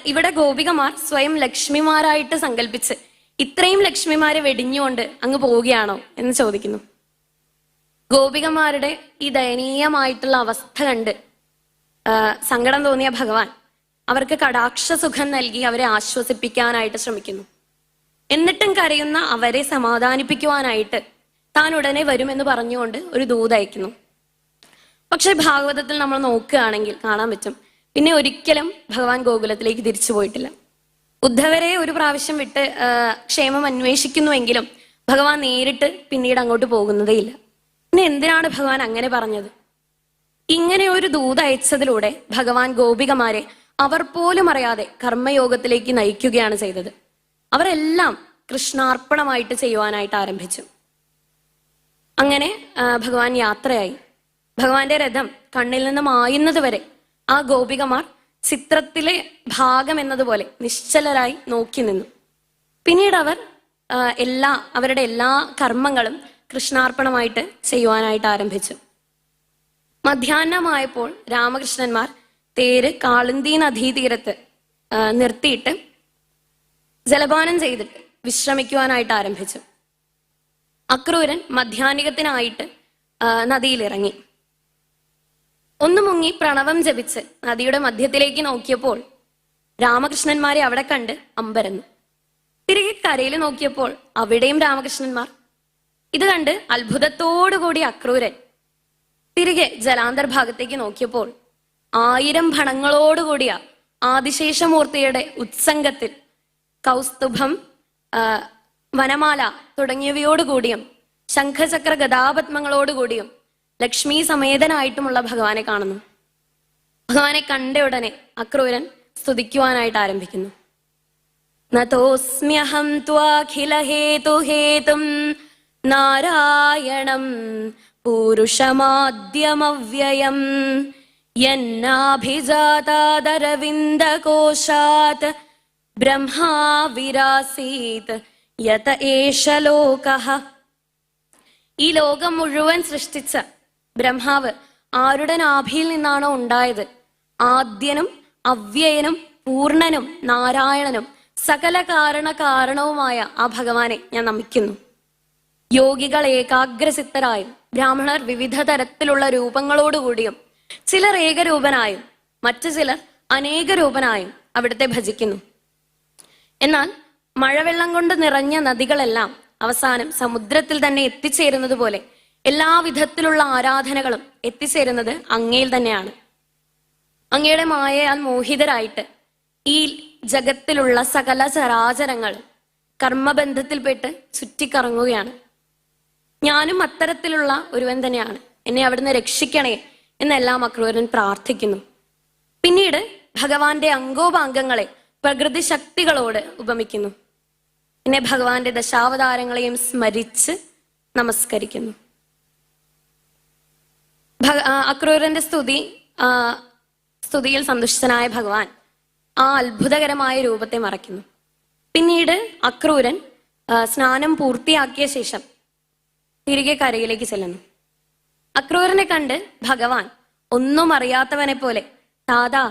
ഇവിടെ ഗോപികമാർ സ്വയം ലക്ഷ്മിമാരായിട്ട് സങ്കല്പിച്ച് ഇത്രയും ലക്ഷ്മിമാരെ വെടിഞ്ഞുകൊണ്ട് അങ്ങ് പോവുകയാണോ എന്ന് ചോദിക്കുന്നു. ഗോപികമാരുടെ ഈ ദയനീയമായിട്ടുള്ള അവസ്ഥ കണ്ട് സങ്കടം തോന്നിയ ഭഗവാൻ അവർക്ക് കടാക്ഷസുഖം നൽകി അവരെ ആശ്വസിപ്പിക്കാനായിട്ട് ശ്രമിക്കുന്നു. എന്നിട്ടും കരയുന്ന അവരെ സമാധാനിപ്പിക്കുവാനായിട്ട് താൻ ഉടനെ വരുമെന്ന് പറഞ്ഞുകൊണ്ട് ഒരു ദൂതയക്കുന്നു. പക്ഷെ ഭാഗവതത്തിൽ നമ്മൾ നോക്കുകയാണെങ്കിൽ കാണാൻ പറ്റും, പിന്നെ ഒരിക്കലും ഭഗവാൻ ഗോകുലത്തിലേക്ക് തിരിച്ചു പോയിട്ടില്ല. ഉദ്ധവരെ ഒരു പ്രാവശ്യം വിട്ട് ക്ഷേമം അന്വേഷിക്കുന്നുവെങ്കിലും ഭഗവാൻ നേരിട്ട് പിന്നീട് അങ്ങോട്ട് പോകുന്നതേയില്ല. പിന്നെ എന്തിനാണ് ഭഗവാൻ അങ്ങനെ പറഞ്ഞത്? ഇങ്ങനെ ഒരു ദൂത് അയച്ചതിലൂടെ ഭഗവാൻ ഗോപികമാരെ അവർ പോലും അറിയാതെ കർമ്മയോഗത്തിലേക്ക് നയിക്കുകയാണ് ചെയ്തത്. അവരെല്ലാം കൃഷ്ണാർപ്പണമായിട്ട് ചെയ്യുവാനായിട്ട് ആരംഭിച്ചു. അങ്ങനെ ഭഗവാൻ യാത്രയായി. ഭഗവാന്റെ രഥം കണ്ണിൽ നിന്ന് മായുന്നത് വരെ ആ ഗോപികമാർ ചിത്രത്തിലെ ഭാഗം എന്നതുപോലെ നിശ്ചലരായി നോക്കി നിന്നു. പിന്നീട് അവർ അവരുടെ എല്ലാ കർമ്മങ്ങളും കൃഷ്ണാർപ്പണമായിട്ട് ചെയ്യുവാനായിട്ട് ആരംഭിച്ചു. മധ്യാഹ്നമായപ്പോൾ രാമകൃഷ്ണന്മാർ തേര് കാളിന്തി നദീതീരത്ത് നിർത്തിയിട്ട് ജലപാനം ചെയ്തിട്ട് വിശ്രമിക്കുവാനായിട്ട് ആരംഭിച്ചു. അക്രൂരൻ മധ്യാഹ്നികത്തിനായിട്ട് നദിയിലിറങ്ങി. ഒന്ന് മുങ്ങി പ്രണവം ജപിച്ച് നദിയുടെ മധ്യത്തിലേക്ക് നോക്കിയപ്പോൾ രാമകൃഷ്ണന്മാരെ അവിടെ കണ്ട് അമ്പരന്നു. തിരികെ കരയിൽ നോക്കിയപ്പോൾ അവിടെയും രാമകൃഷ്ണന്മാർ. ഇത് കണ്ട് അത്ഭുതത്തോടുകൂടി അക്രൂരൻ തിരികെ ജലാന്തർഭാഗത്തേക്ക് നോക്കിയപ്പോൾ 1000 ഭണങ്ങളോടുകൂടിയ ആദിശേഷമൂർത്തിയുടെ ഉത്സംഗത്തിൽ കൗസ്തുഭം, വനമാല തുടങ്ങിയവയോടുകൂടിയും ശംഖചക്ര ഗദാപത്മങ്ങളോടുകൂടിയും ലക്ഷ്മി സമേതനായിട്ടുമുള്ള ഭഗവാനെ കാണുന്നു. ഭഗവാനെ കണ്ട ഉടനെ അക്രൂരൻ സ്തുതിക്കുവാനായിട്ട് ആരംഭിക്കുന്നു. നതോസ്മ്യഹം ത്വാഖില ഹേതുഹേതും നാരായണം പൂരുഷമാദ്യമവ്യയം യന്നാഭിജാതാദരവിന്ദകോശാത് ബ്രഹ്മാ വിരാസീത് യത ഏഷ ലോകഃ. ഈ ലോകം മുഴുവൻ സൃഷ്ടിച്ച ബ്രഹ്മാവ് ആരുടെ നാഭിയിൽ നിന്നാണോ ഉണ്ടായത്, ആദ്യനും അവ്യയനും പൂർണ്ണനും നാരായണനും സകല കാരണവുമായ ആ ഭഗവാനെ ഞാൻ നമിക്കുന്നു. യോഗികൾ ഏകാഗ്രചിത്തരായും ബ്രാഹ്മണർ വിവിധ തരത്തിലുള്ള രൂപങ്ങളോടുകൂടിയും ചിലർ ഏകരൂപനായും മറ്റു ചിലർ അനേക രൂപനായും അവിടുത്തെ ഭജിക്കുന്നു. എന്നാൽ മഴവെള്ളം കൊണ്ട് നിറഞ്ഞ നദികളെല്ലാം അവസാനം സമുദ്രത്തിൽ തന്നെ എത്തിച്ചേരുന്നത് പോലെ എല്ലാവിധത്തിലുള്ള ആരാധനകളും എത്തിച്ചേരുന്നത് അങ്ങയിൽ തന്നെയാണ്. അങ്ങയുടെ മായയാൽ മോഹിതരായിട്ട് ഈ ജഗത്തിലുള്ള സകല ചരാചരങ്ങൾ കർമ്മബന്ധത്തിൽപ്പെട്ട് ചുറ്റിക്കറങ്ങുകയാണ്. ഞാനും അത്തരത്തിലുള്ള ഒരുവൻ തന്നെയാണ്, എന്നെ അവിടുന്ന് രക്ഷിക്കണേ എന്നെല്ലാം അക്രൂരൻ പ്രാർത്ഥിക്കുന്നു. പിന്നീട് ഭഗവാന്റെ അംഗോപാംഗങ്ങളെ പ്രകൃതി ശക്തികളോട് ഉപമിക്കുന്നു. പിന്നെ ഭഗവാന്റെ ദശാവതാരങ്ങളെയും സ്മരിച്ച് നമസ്കരിക്കുന്നു. അക്രൂരന്റെ സ്തുതിയിൽ സന്തുഷ്ടനായ ഭഗവാൻ ആ അത്ഭുതകരമായ രൂപത്തെ മറയ്ക്കുന്നു. പിന്നീട് അക്രൂരൻ സ്നാനം പൂർത്തിയാക്കിയ ശേഷം തിരികെ കരയിലേക്ക് ചെല്ലുന്നു. അക്രൂരനെ കണ്ട് ഭഗവാൻ ഒന്നും അറിയാത്തവനെ പോലെ താതാ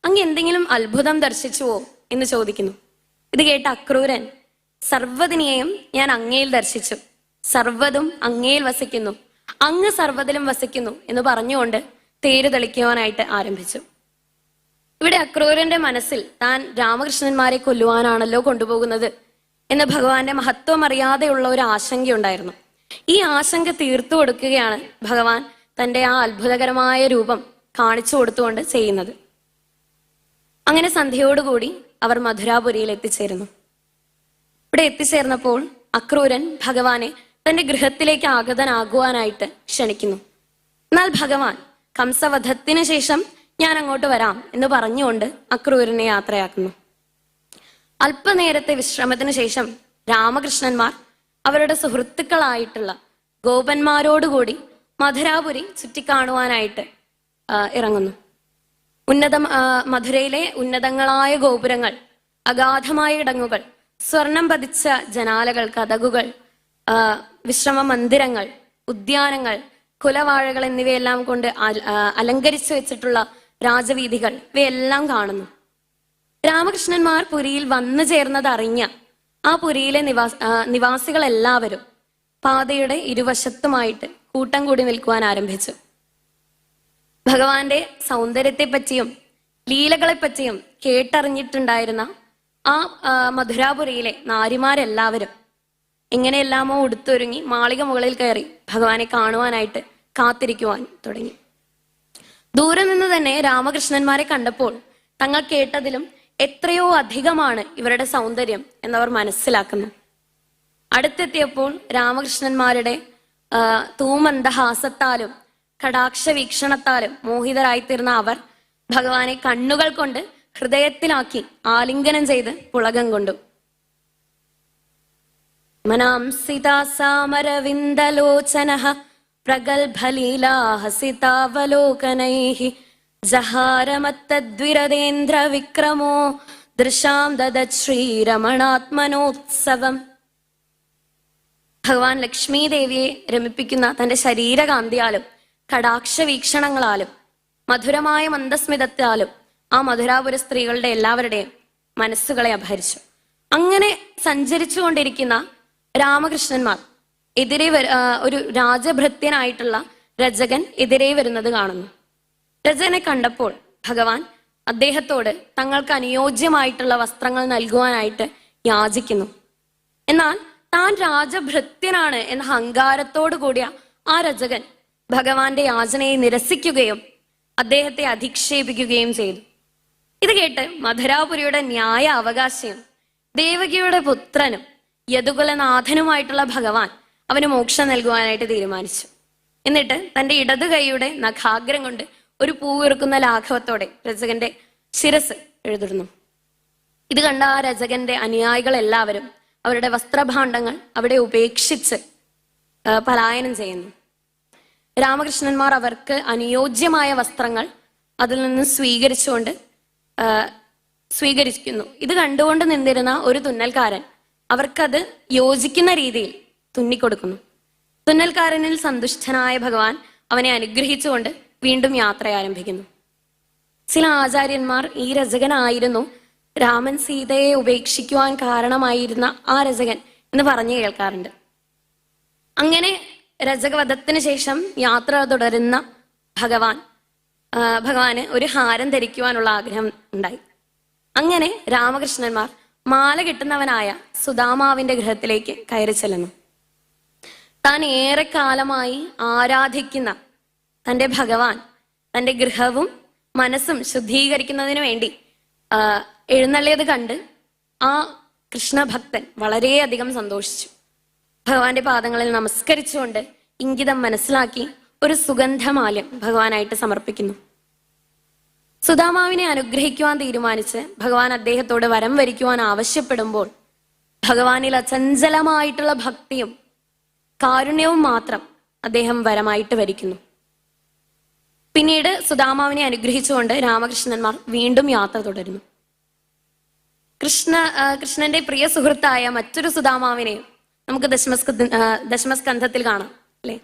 അങ്ങ് എന്തെങ്കിലും അത്ഭുതം ദർശിച്ചുവോ എന്ന് ചോദിക്കുന്നു. ഇത് കേട്ട അക്രൂരൻ സർവ്വതിനെയും ഞാൻ അങ്ങയിൽ ദർശിച്ചു, സർവ്വതും അങ്ങയിൽ വസിക്കുന്നു, അങ്ങ് സർവ്വതിലും വസിക്കുന്നു എന്ന് പറഞ്ഞുകൊണ്ട് തേര് തെളിക്കുവാനായിട്ട് ആരംഭിച്ചു. ഇവിടെ അക്രൂരന്റെ മനസ്സിൽ താൻ രാമകൃഷ്ണന്മാരെ കൊല്ലുവാനാണല്ലോ കൊണ്ടുപോകുന്നത് എന്ന് ഭഗവാന്റെ മഹത്വം അറിയാതെയുള്ള ഒരു ആശങ്കയുണ്ടായിരുന്നു. ഈ ആശങ്ക തീർത്തു കൊടുക്കുകയാണ് ഭഗവാൻ തന്റെ ആ അത്ഭുതകരമായ രൂപം കാണിച്ചു കൊടുത്തുകൊണ്ട് ചെയ്യുന്നത്. അങ്ങനെ സന്ധ്യയോടുകൂടി അവർ മധുരാപുരിയിൽ എത്തിച്ചേരുന്നു. ഇവിടെ എത്തിച്ചേർന്നപ്പോൾ അക്രൂരൻ ഭഗവാനെ തന്റെ ഗൃഹത്തിലേക്ക് ആഗതനാകുവാനായിട്ട് ക്ഷണിക്കുന്നു. എന്നാൽ ഭഗവാൻ കംസവധത്തിന് ശേഷം ഞാൻ അങ്ങോട്ട് വരാം എന്ന് പറഞ്ഞുകൊണ്ട് അക്രൂരനെ യാത്രയാക്കുന്നു. അല്പനേരത്തെ വിശ്രമത്തിന് ശേഷം രാമകൃഷ്ണന്മാർ അവരുടെ സുഹൃത്തുക്കളായിട്ടുള്ള ഗോപന്മാരോടുകൂടി മധുരാപുരി ചുറ്റിക്കാണുവാനായിട്ട് ഇറങ്ങുന്നു. മധുരയിലെ ഉന്നതങ്ങളായ ഗോപുരങ്ങൾ, അഗാധമായ ഇടങ്ങുകൾ, സ്വർണം പതിച്ച ജനാലകൾ, കതകുകൾ, വിശ്രമ മന്ദിരങ്ങൾ, ഉദ്യാനങ്ങൾ, കുലവാഴകൾ എന്നിവയെല്ലാം കൊണ്ട് അലങ്കരിച്ചു വെച്ചിട്ടുള്ള രാജവീഥികൾ ഇവയെല്ലാം കാണുന്നു. രാമകൃഷ്ണന്മാർ പുരിയിൽ വന്നു ചേർന്നത് അറിഞ്ഞ ആ പുരിയിലെ നിവാസികളെല്ലാവരും പാതയുടെ ഇരുവശത്തുമായിട്ട് കൂട്ടം കൂടി നിൽക്കുവാൻ ആരംഭിച്ചു. ഭഗവാന്റെ സൗന്ദര്യത്തെപ്പറ്റിയും ലീലകളെപ്പറ്റിയും കേട്ടറിഞ്ഞിട്ടുണ്ടായിരുന്ന ആ മധുരാപുരിയിലെ നാരിമാരെല്ലാവരും എങ്ങനെയെല്ലാമോ ഉടുത്തൊരുങ്ങി മാളിക മുകളിൽ കയറി ഭഗവാനെ കാണുവാനായിട്ട് കാത്തിരിക്കുവാൻ തുടങ്ങി. ദൂരെ നിന്ന് തന്നെ രാമകൃഷ്ണന്മാരെ കണ്ടപ്പോൾ തങ്ങൾ കേട്ടതിലും എത്രയോ അധികമാണ് ഇവരുടെ സൗന്ദര്യം എന്നവർ മനസ്സിലാക്കുന്നു. അടുത്തെത്തിയപ്പോൾ രാമകൃഷ്ണന്മാരുടെ തൂമന്ദഹാസത്താലും കടാക്ഷ വീക്ഷണത്താലും മോഹിതരായിത്തീർന്ന അവർ ഭഗവാനെ കണ്ണുകൾ കൊണ്ട് ഹൃദയത്തിലാക്കി ആലിംഗനം ചെയ്ത് പുളകം കൊണ്ടു. മനാംസിതാസാമരവിന്ദലോചനഃ പ്രഗൽഭലീലാഹസിതാവലോകനൈഃ ജഹാരമത്തദ്വിരദേന്ദ്ര വിക്രമോ ദൃശാം ദദത് ശ്രീരമണാത്മനോത്സവം. ഭഗവാൻ ലക്ഷ്മി ദേവിയെ രമിപ്പിക്കുന്ന തന്റെ ശരീരകാന്തിയാലും കടാക്ഷ വീക്ഷണങ്ങളാലും മധുരമായ മന്ദസ്മിതത്താലും ആ മധുരാപുര സ്ത്രീകളുടെ എല്ലാവരുടെയും മനസ്സുകളെ അപഹരിച്ചു. അങ്ങനെ സഞ്ചരിച്ചു കൊണ്ടിരിക്കുന്ന രാമകൃഷ്ണന്മാർ എതിരെ ഒരു രാജഭൃത്യനായിട്ടുള്ള രജകൻ എതിരെ വരുന്നത് കാണുന്നു. രജകനെ കണ്ടപ്പോൾ ഭഗവാൻ അദ്ദേഹത്തോട് തങ്ങൾക്ക് അനുയോജ്യമായിട്ടുള്ള വസ്ത്രങ്ങൾ നൽകുവാനായിട്ട് യാചിക്കുന്നു. എന്നാൽ താൻ രാജഭൃത്യനാണ് എന്ന അഹങ്കാരത്തോടു കൂടിയ ആ രജകൻ ഭഗവാന്റെ യാചനയെ നിരസിക്കുകയും അദ്ദേഹത്തെ അധിക്ഷേപിക്കുകയും ചെയ്തു. ഇത് കേട്ട് മധുരാപുരിയുടെ ന്യായ അവകാശിയും ദേവകിയുടെ പുത്രനും യദുകുലനാഥനുമായിട്ടുള്ള ഭഗവാൻ അവന് മോക്ഷം നൽകുവാനായിട്ട് തീരുമാനിച്ചു. എന്നിട്ട് തന്റെ ഇടതു കൈയുടെ നഖാഗ്രം കൊണ്ട് ഒരു പൂവിറുക്കുന്ന ലാഘവത്തോടെ രചകന്റെ ശിരസ് എഴുതിടുന്നു. ഇത് കണ്ട ആ രചകന്റെ അനുയായികൾ എല്ലാവരും അവരുടെ വസ്ത്രഭാണ്ഡങ്ങൾ അവിടെ ഉപേക്ഷിച്ച് പലായനം ചെയ്യുന്നു. രാമകൃഷ്ണന്മാർ അവർക്ക് അനുയോജ്യമായ വസ്ത്രങ്ങൾ അതിൽ നിന്ന് സ്വീകരിക്കുന്നു. ഇത് കണ്ടുകൊണ്ട് നിന്നിരുന്ന ഒരു തുന്നൽക്കാരൻ അവർക്കത് യോജിക്കുന്ന രീതിയിൽ തുന്നിക്കൊടുക്കുന്നു. തുന്നൽക്കാരനിൽ സന്തുഷ്ടനായ ഭഗവാൻ അവനെ അനുഗ്രഹിച്ചുകൊണ്ട് വീണ്ടും യാത്ര ആരംഭിക്കുന്നു. ചില ആചാര്യന്മാർ ഈ രചകനായിരുന്നു രാമൻ സീതയെ ഉപേക്ഷിക്കുവാൻ കാരണമായിരുന്ന ആ രചകൻ എന്ന് പറഞ്ഞു കേൾക്കാറുണ്ട്. അങ്ങനെ രചകവധത്തിന് ശേഷം യാത്ര തുടരുന്ന ഭഗവാന് ഒരു ഹാരം ധരിക്കുവാനുള്ള ആഗ്രഹം ഉണ്ടായി. അങ്ങനെ രാമകൃഷ്ണന്മാർ മാല കെട്ടുന്നവനായ സുദാമാവിന്റെ ഗൃഹത്തിലേക്ക് കയറി ചെല്ലുന്നു. താൻ ഏറെക്കാലമായി ആരാധിക്കുന്ന തന്റെ ഭഗവാൻ തന്റെ ഗൃഹവും മനസ്സും ശുദ്ധീകരിക്കുന്നതിന് വേണ്ടി എഴുന്നള്ളിയത് കണ്ട് ആ കൃഷ്ണഭക്തൻ വളരെയധികം സന്തോഷിച്ചു. ഭഗവാന്റെ പാദങ്ങളിൽ നമസ്കരിച്ചുകൊണ്ട് ഇംഗിതം മനസ്സിലാക്കി ഒരു സുഗന്ധമാല്യം ഭഗവാനായിട്ട് സമർപ്പിക്കുന്നു. സുദാമാവിനെ അനുഗ്രഹിക്കുവാൻ തീരുമാനിച്ച് ഭഗവാൻ അദ്ദേഹത്തോട് വരം വരിക്കുവാൻ ആവശ്യപ്പെടുമ്പോൾ ഭഗവാനിൽ അചഞ്ചലമായിട്ടുള്ള ഭക്തിയും കാരുണ്യവും മാത്രം അദ്ദേഹം വരമായിട്ട് വരിക്കുന്നു. പിന്നീട് സുദാമാവിനെ അനുഗ്രഹിച്ചുകൊണ്ട് രാമകൃഷ്ണന്മാർ വീണ്ടും യാത്ര തുടരുന്നു. കൃഷ്ണന്റെ പ്രിയ സുഹൃത്തായ മറ്റൊരു സുദാമാവിനെ നമുക്ക് ദശമസ്കന്ധത്തിൽ കാണാം അല്ലെ.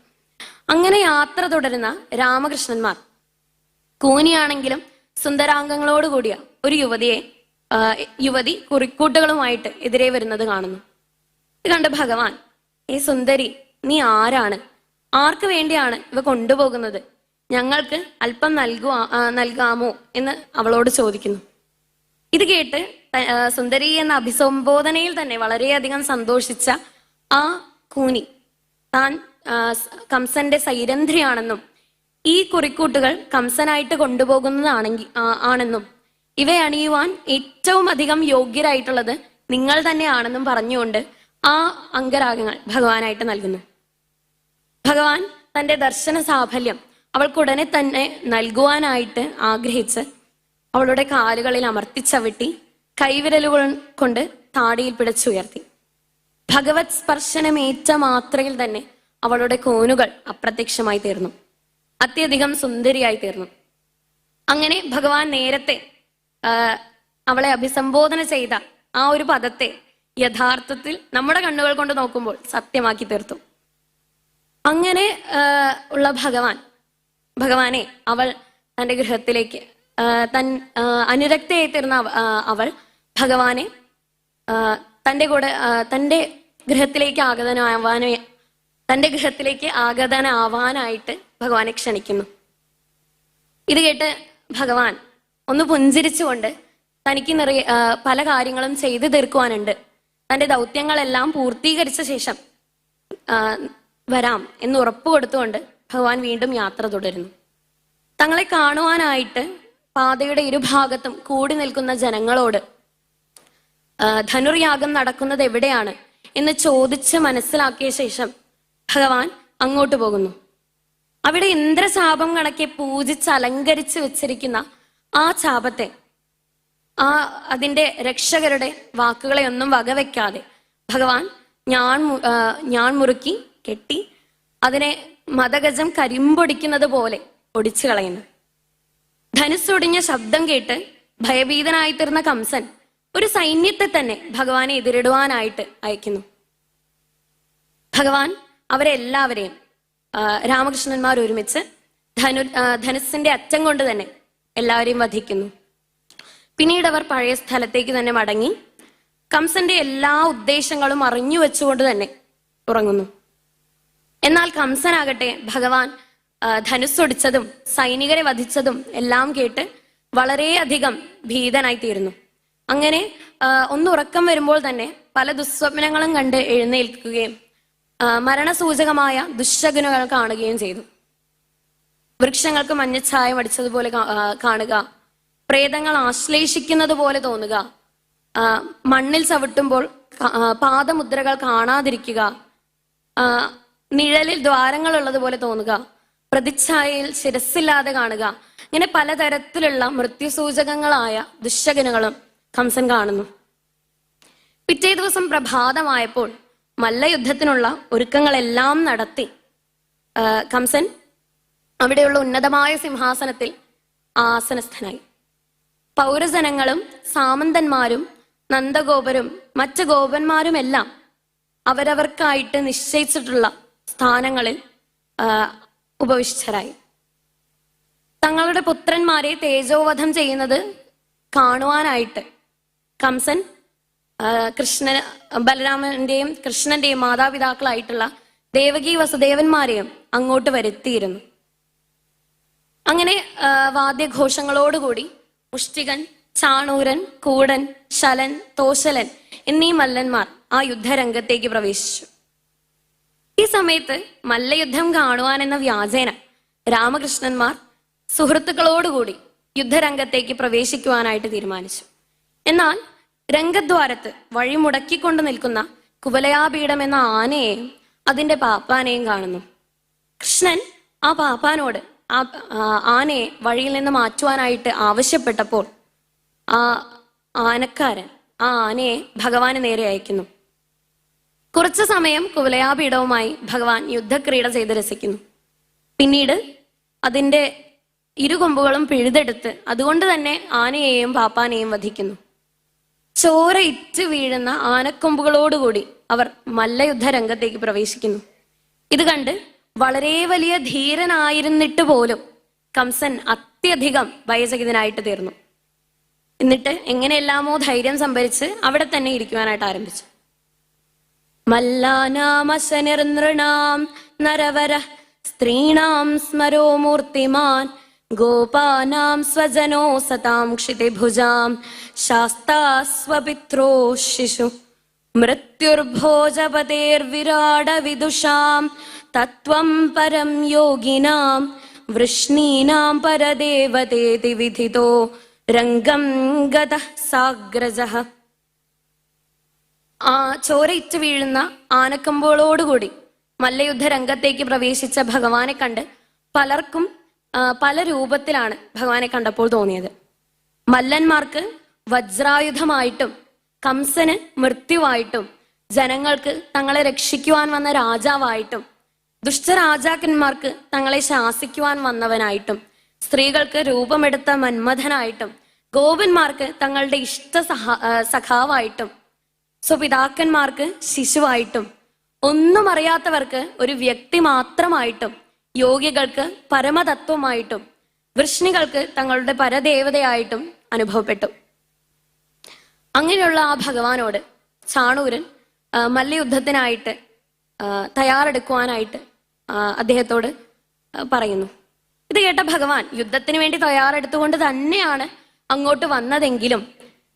അങ്ങനെ യാത്ര തുടരുന്ന രാമകൃഷ്ണന്മാർ കൂനിയാണെങ്കിലും സുന്ദരാംഗങ്ങളോട് കൂടിയ ഒരു യുവതി കുറിക്കൂട്ടുകളുമായിട്ട് എതിരെ വരുന്നത് കാണുന്നു. ഇത് കണ്ട് ഭഗവാൻ, ഏ സുന്ദരി, നീ ആരാണ്? ആർക്ക് വേണ്ടിയാണ് ഇവ കൊണ്ടുപോകുന്നത്? ഞങ്ങൾക്ക് അല്പം നൽകാമോ എന്ന് അവളോട് ചോദിക്കുന്നു. ഇത് കേട്ട് സുന്ദരി എന്ന അഭിസംബോധനയിൽ തന്നെ വളരെയധികം സന്തോഷിച്ച ആ കൂനി താൻ കംസന്റെ സൈരന്ധ്രിയാണെന്നും ഈ കുറിക്കൂട്ടുകൾ കംസനായിട്ട് ആണെന്നും ഇവ അണിയുവാൻ ഏറ്റവും അധികം യോഗ്യരായിട്ടുള്ളത് നിങ്ങൾ തന്നെയാണെന്നും പറഞ്ഞുകൊണ്ട് ആ അംഗരാഗങ്ങൾ ഭഗവാനായിട്ട് നൽകുന്നു. ഭഗവാൻ തന്റെ ദർശന സാഫല്യം അവൾക്കുടനെ തന്നെ നൽകുവാനായിട്ട് ആഗ്രഹിച്ച് അവളുടെ കാലുകളിൽ അമർത്തിച്ചവിട്ടി കൈവിരലുകൾ കൊണ്ട് താടിയിൽ പിടിച്ചുയർത്തി. ഭഗവത് സ്പർശനമേറ്റ മാത്രയിൽ തന്നെ അവളുടെ കോനുകൾ അപ്രത്യക്ഷമായി തീർന്നു. അത്യധികം സുന്ദരിയായി തീർന്നു. അങ്ങനെ ഭഗവാൻ നേരത്തെ അവളെ അഭിസംബോധന ചെയ്ത ആ ഒരു പദത്തെ യഥാർത്ഥത്തിൽ നമ്മുടെ കണ്ണുകൾ കൊണ്ട് നോക്കുമ്പോൾ സത്യമാക്കി തീർത്തു. അങ്ങനെ ഉള്ള ഭഗവാനെ അവൾ തന്റെ ഗൃഹത്തിലേക്ക് അനുരക്തയായി തീർന്ന അവൾ ഭഗവാനെ തന്റെ ഗൃഹത്തിലേക്ക് ആഗതനാവാനായിട്ട് ഭഗവാനെ ക്ഷണിക്കുന്നു. ഇത് കേട്ട് ഭഗവാൻ ഒന്ന് പുഞ്ചിരിച്ചുകൊണ്ട് തനിക്ക് പല കാര്യങ്ങളും ചെയ്തു തീർക്കുവാനുണ്ട്, തന്റെ ദൗത്യങ്ങളെല്ലാം പൂർത്തീകരിച്ച ശേഷം വരാം എന്ന് ഉറപ്പ് കൊടുത്തുകൊണ്ട് ഭഗവാൻ വീണ്ടും യാത്ര തുടരുന്നു. തങ്ങളെ കാണുവാനായിട്ട് പാതയുടെ ഇരുഭാഗത്തും കൂടി നിൽക്കുന്ന ജനങ്ങളോട് ധനുർയാഗം നടക്കുന്നത് എവിടെയാണ് എന്ന് ചോദിച്ച് മനസ്സിലാക്കിയ ശേഷം ഭഗവാൻ അങ്ങോട്ട് പോകുന്നു. അവിടെ ഇന്ദ്രശാപം കണക്കെ പൂജിച്ച് അലങ്കരിച്ച് വെച്ചിരിക്കുന്ന ആ ചാപത്തെ അതിന്റെ രക്ഷകരുടെ വാക്കുകളെ ഒന്നും വകവെക്കാതെ ഭഗവാൻ ഞാൻ മുറുക്കി കെട്ടി അതിനെ മദഗജം കരിമ്പൊടിക്കുന്നത് പോലെ ഒടിച്ചു കളയുന്നു. ധനുസ്സൊടിഞ്ഞ ശബ്ദം കേട്ട് ഭയഭീതനായി തീർന്ന കംസൻ ഒരു സൈന്യത്തെ തന്നെ ഭഗവാനെ എതിരിടുവാനായിട്ട് അയക്കുന്നു. ഭഗവാൻ അവരെല്ലാവരെയും രാമകൃഷ്ണന്മാർ ഒരുമിച്ച് ധനുസ്സിന്റെ അറ്റം കൊണ്ട് തന്നെ എല്ലാവരെയും വധിക്കുന്നു. പിന്നീട് അവർ പഴയ സ്ഥലത്തേക്ക് തന്നെ മടങ്ങി കംസന്റെ എല്ലാ ഉദ്ദേശങ്ങളും അറിഞ്ഞു വെച്ചുകൊണ്ട് തന്നെ ഉറങ്ങുന്നു. എന്നാൽ കംസനാകട്ടെ ഭഗവാൻ ധനുസ്സൊടിച്ചതും സൈനികരെ വധിച്ചതും എല്ലാം കേട്ട് വളരെയധികം ഭീതനായി തീരുന്നു. അങ്ങനെ ഒന്നുറക്കം വരുമ്പോൾ തന്നെ പല ദുസ്വപ്നങ്ങളും കണ്ട് എഴുന്നേൽക്കുകയും മരണസൂചകമായ ദുശ്ശകുനങ്ങൾ കാണുകയും ചെയ്തു. വൃക്ഷങ്ങൾക്ക് മഞ്ഞച്ചായം അടിച്ചതുപോലെ കാണുക, പ്രേതങ്ങൾ ആശ്ലേഷിക്കുന്നത് പോലെ തോന്നുക, മണ്ണിൽ ചവിട്ടുമ്പോൾ പാദമുദ്രകൾ കാണാതിരിക്കുക, നിഴലിൽ ദ്വാരങ്ങൾ ഉള്ളതുപോലെ തോന്നുക, പ്രതിച്ഛായയിൽ ശിരസില്ലാതെ കാണുക, ഇങ്ങനെ പലതരത്തിലുള്ള മൃത്യുസൂചകങ്ങളായ ദുശ്ശകനുകളും കംസൻ കാണുന്നു. പിറ്റേ ദിവസം പ്രഭാതമായപ്പോൾ മല്ലയുദ്ധത്തിനുള്ള ഒരുക്കങ്ങളെല്ലാം നടത്തി കംസൻ അവിടെയുള്ള ഉന്നതമായ സിംഹാസനത്തിൽ ആസനസ്ഥനായി. പൗരജനങ്ങളും സാമന്തന്മാരും നന്ദഗോപരും മറ്റ് ഗോപന്മാരുമെല്ലാം അവരവർക്കായിട്ട് നിശ്ചയിച്ചിട്ടുള്ള സ്ഥാനങ്ങളിൽ ഉപവിഷ്ടരായി. തങ്ങളുടെ പുത്രന്മാരെ തേജോവധം ചെയ്യുന്നത് കാണുവാനായിട്ട് കംസൻ ബലരാമന്റെയും കൃഷ്ണന്റെയും മാതാപിതാക്കളായിട്ടുള്ള ദേവകി വസുദേവന്മാരെയും അങ്ങോട്ട് വരുത്തിയിരുന്നു. അങ്ങനെ വാദ്യഘോഷങ്ങളോടുകൂടി മുഷ്ടികൻ, ചാണൂരൻ, കൂടൻ, ശലൻ, തോശലൻ എന്നീ മല്ലന്മാർ ആ യുദ്ധരംഗത്തേക്ക് പ്രവേശിച്ചു. ഈ സമയത്ത് മല്ലയുദ്ധം കാണുവാനെന്ന വ്യാജേന രാമകൃഷ്ണന്മാർ സുഹൃത്തുക്കളോടുകൂടി യുദ്ധരംഗത്തേക്ക് പ്രവേശിക്കുവാനായിട്ട് തീരുമാനിച്ചു. എന്നാൽ രംഗദ്വാരത്ത് വഴി മുടക്കിക്കൊണ്ട് നിൽക്കുന്ന കുവലയാപീഠം എന്ന ആനയെയും അതിന്റെ പാപ്പാനെയും കാണുന്നു. കൃഷ്ണൻ ആ പാപ്പാനോട് ആ ആനയെ വഴിയിൽ നിന്ന് മാറ്റുവാനായിട്ട് ആവശ്യപ്പെട്ടപ്പോൾ ആ ആനക്കാരൻ ആ ആനയെ ഭഗവാന് നേരെ അയക്കുന്നു. കുറച്ചു സമയം കുവലയാപീഠവുമായി ഭഗവാൻ യുദ്ധക്രീഡ ചെയ്ത് രസിക്കുന്നു. പിന്നീട് അതിന്റെ ഇരുകൊമ്പുകളും പിഴുതെടുത്ത് അതുകൊണ്ട് തന്നെ ആനയെയും പാപ്പാനെയും വധിക്കുന്നു. ചോര ഇറ്റ് വീഴുന്ന ആനക്കൊമ്പുകളോടുകൂടി അവർ മല്ലയുദ്ധ രംഗത്തേക്ക് പ്രവേശിക്കുന്നു. ഇത് കണ്ട് വളരെ വലിയ ധീരനായിരുന്നിട്ട് പോലും കംസൻ അത്യധികം ഭയചകിതനായിട്ട് തീർന്നു. എന്നിട്ട് എങ്ങനെയെല്ലാമോ ധൈര്യം സംഭരിച്ച് അവിടെ തന്നെ ഇരിക്കുവാനായിട്ട് ആരംഭിച്ചു. മല്ലാനാമശനിർനൃണാം നരവര സ്ത്രീണാം സ്മരോ മൂർത്തിമാൻ ഗോപാനാം സ്വജനോ സതാം ക്ഷിതിഭുജാം ശാസ്താസ്വപിത്രോ ശിശു മൃത്യുർഭോജപതേർവിരാട വിദുഷാം തത്വം പരം യോഗിനാം വൃഷ്ണീനാം പരദേവതേതി വിധിതോ രംഗം ഗതഃ സാഗ്രജഃ. ആ ചോരയിറ്റ് വീഴുന്ന ആനക്കമ്പുകളോടുകൂടി മല്ലയുദ്ധ രംഗത്തേക്ക് പ്രവേശിച്ച ഭഗവാനെ കണ്ട് പലർക്കും പല രൂപത്തിലാണ് ഭഗവാനെ കണ്ടപ്പോൾ തോന്നിയത്. മല്ലന്മാർക്ക് വജ്രായുധമായിട്ടും കംസന് മൃത്യുവായിട്ടും ജനങ്ങൾക്ക് തങ്ങളെ രക്ഷിക്കുവാൻ വന്ന രാജാവായിട്ടും ദുഷ്ടരാജാക്കന്മാർക്ക് തങ്ങളെ ശാസിക്കുവാൻ വന്നവനായിട്ടും സ്ത്രീകൾക്ക് രൂപമെടുത്ത മന്മഥനായിട്ടും ഗോപന്മാർക്ക് തങ്ങളുടെ ഇഷ്ട സഖാവായിട്ടും സ്വപിതാക്കന്മാർക്ക് ശിശുവായിട്ടും ഒന്നും അറിയാത്തവർക്ക് ഒരു വ്യക്തി മാത്രമായിട്ടും യോഗികൾക്ക് പരമതത്വമായിട്ടും വൃഷ്ണികൾക്ക് തങ്ങളുടെ പരദേവതയായിട്ടും അനുഭവപ്പെട്ടു. അങ്ങനെയുള്ള ആ ഭഗവാനോട് ചാണൂരൻ മല്ലയുദ്ധത്തിനായിട്ട് തയ്യാറെടുക്കുവാനായിട്ട് അദ്ദേഹത്തോട് പറയുന്നു. ഇത് കേട്ട ഭഗവാൻ യുദ്ധത്തിന് വേണ്ടി തയ്യാറെടുത്തുകൊണ്ട് തന്നെയാണ് അങ്ങോട്ട് വന്നതെങ്കിലും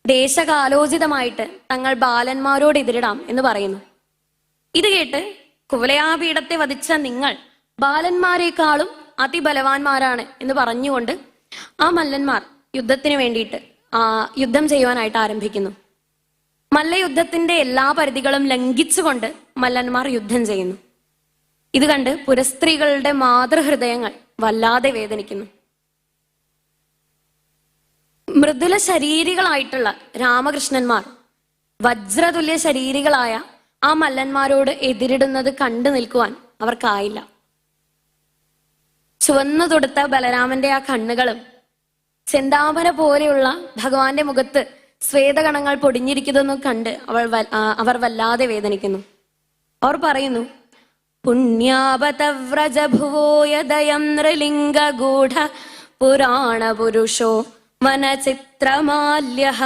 ദേശകാലോചിതമായിട്ട് തങ്ങൾ ബാലന്മാരോട് എതിരിടാം എന്ന് പറയുന്നു. ഇത് കേട്ട് കുവലയാപീഠത്തെ വധിച്ച നിങ്ങൾ ബാലന്മാരെക്കാളും അതിബലവാന്മാരാണ് എന്ന് പറഞ്ഞുകൊണ്ട് ആ മല്ലന്മാർ യുദ്ധത്തിന് വേണ്ടിയിട്ട് യുദ്ധം ചെയ്യുവാനായിട്ട് ആരംഭിക്കുന്നു. മല്ലയുദ്ധത്തിന്റെ എല്ലാ പരിധികളും ലംഘിച്ചുകൊണ്ട് മല്ലന്മാർ യുദ്ധം ചെയ്യുന്നു. ഇത് കണ്ട് പുരസ്ത്രീകളുടെ മാതൃഹൃദയങ്ങൾ വല്ലാതെ വേദനിക്കുന്നു. മൃദുല ശരീരികളായിട്ടുള്ള രാമകൃഷ്ണന്മാർ വജ്രതുല്യ ശരീരികളായ ആ മല്ലന്മാരോട് എതിരിടുന്നത് കണ്ടു നിൽക്കുവാൻ അവർക്കായില്ല. ചുവന്നു തൊടുത്ത ബലരാമന്റെ ആ കണ്ണുകളും ചെന്താമര പോലെയുള്ള ഭഗവാന്റെ മുഖത്ത് ശ്വേതകണങ്ങൾ പൊടിഞ്ഞിരിക്കുന്നതെന്ന് കണ്ട് അവർ വല്ലാതെ വേദനിക്കുന്നു. അവർ പറയുന്നു, പുണ്യാപതവ്രജഭുവോയദയം നൃലിംഗഗൂഢ പുരാണ പുരുഷോ വനചിത്രമാല്യഃ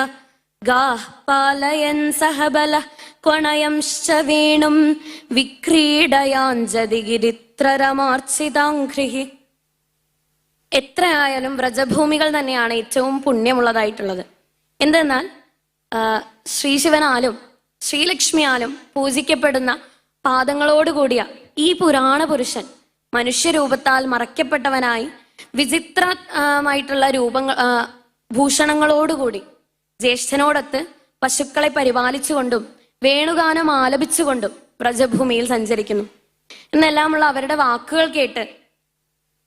ഗാഹ് പാലയൻ സഹബല ക്വണയംശ്ച വേണും വിക്രീഡയാഞ്ജതിഗിരിത്രരമാർച്ചിതാംഘ്രിഃ. എത്രയായാലും വ്രജഭൂമികൾ തന്നെയാണ് ഏറ്റവും പുണ്യമുള്ളതായിട്ടുള്ളത്. എന്തെന്നാൽ ശ്രീശിവനാലും ശ്രീലക്ഷ്മിയാലും പൂജിക്കപ്പെടുന്ന പാദങ്ങളോടുകൂടിയ ഈ പുരാണ പുരുഷൻ മനുഷ്യരൂപത്താൽ മറയ്ക്കപ്പെട്ടവനായി വിചിത്രമായിട്ടുള്ള ഭൂഷണങ്ങളോടുകൂടി ജ്യേഷ്ഠനോടൊത്ത് പശുക്കളെ പരിപാലിച്ചുകൊണ്ടും വേണുഗാനം ആലപിച്ചുകൊണ്ടും വ്രജഭൂമിയിൽ സഞ്ചരിക്കുന്നു. എന്നെല്ലാമുള്ള അവരുടെ വാക്കുകൾ കേട്ട്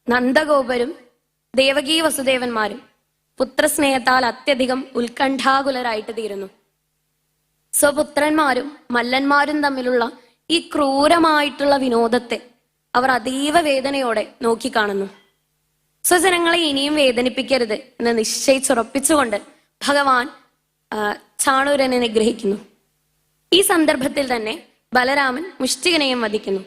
നന്ദഗോപരും ദേവകീ വസുദേവന്മാരും പുത്രസ്നേഹത്താൽ അത്യധികം ഉത്കണ്ഠാകുലരായിട്ട് തീരുന്നു. സ്വപുത്രന്മാരും മല്ലന്മാരും തമ്മിലുള്ള ഈ ക്രൂരമായിട്ടുള്ള വിനോദത്തെ അവർ അതീവ വേദനയോടെ നോക്കിക്കാണുന്നു. സ്വജനങ്ങളെ ഇനിയും വേദനിപ്പിക്കരുത് എന്ന് നിശ്ചയിച്ചുറപ്പിച്ചുകൊണ്ട് ഭഗവാൻ ചാണൂരനെ നിഗ്രഹിക്കുന്നു. ഈ സന്ദർഭത്തിൽ തന്നെ ബലരാമൻ മുഷ്ടികനെയും വധിക്കുന്നു.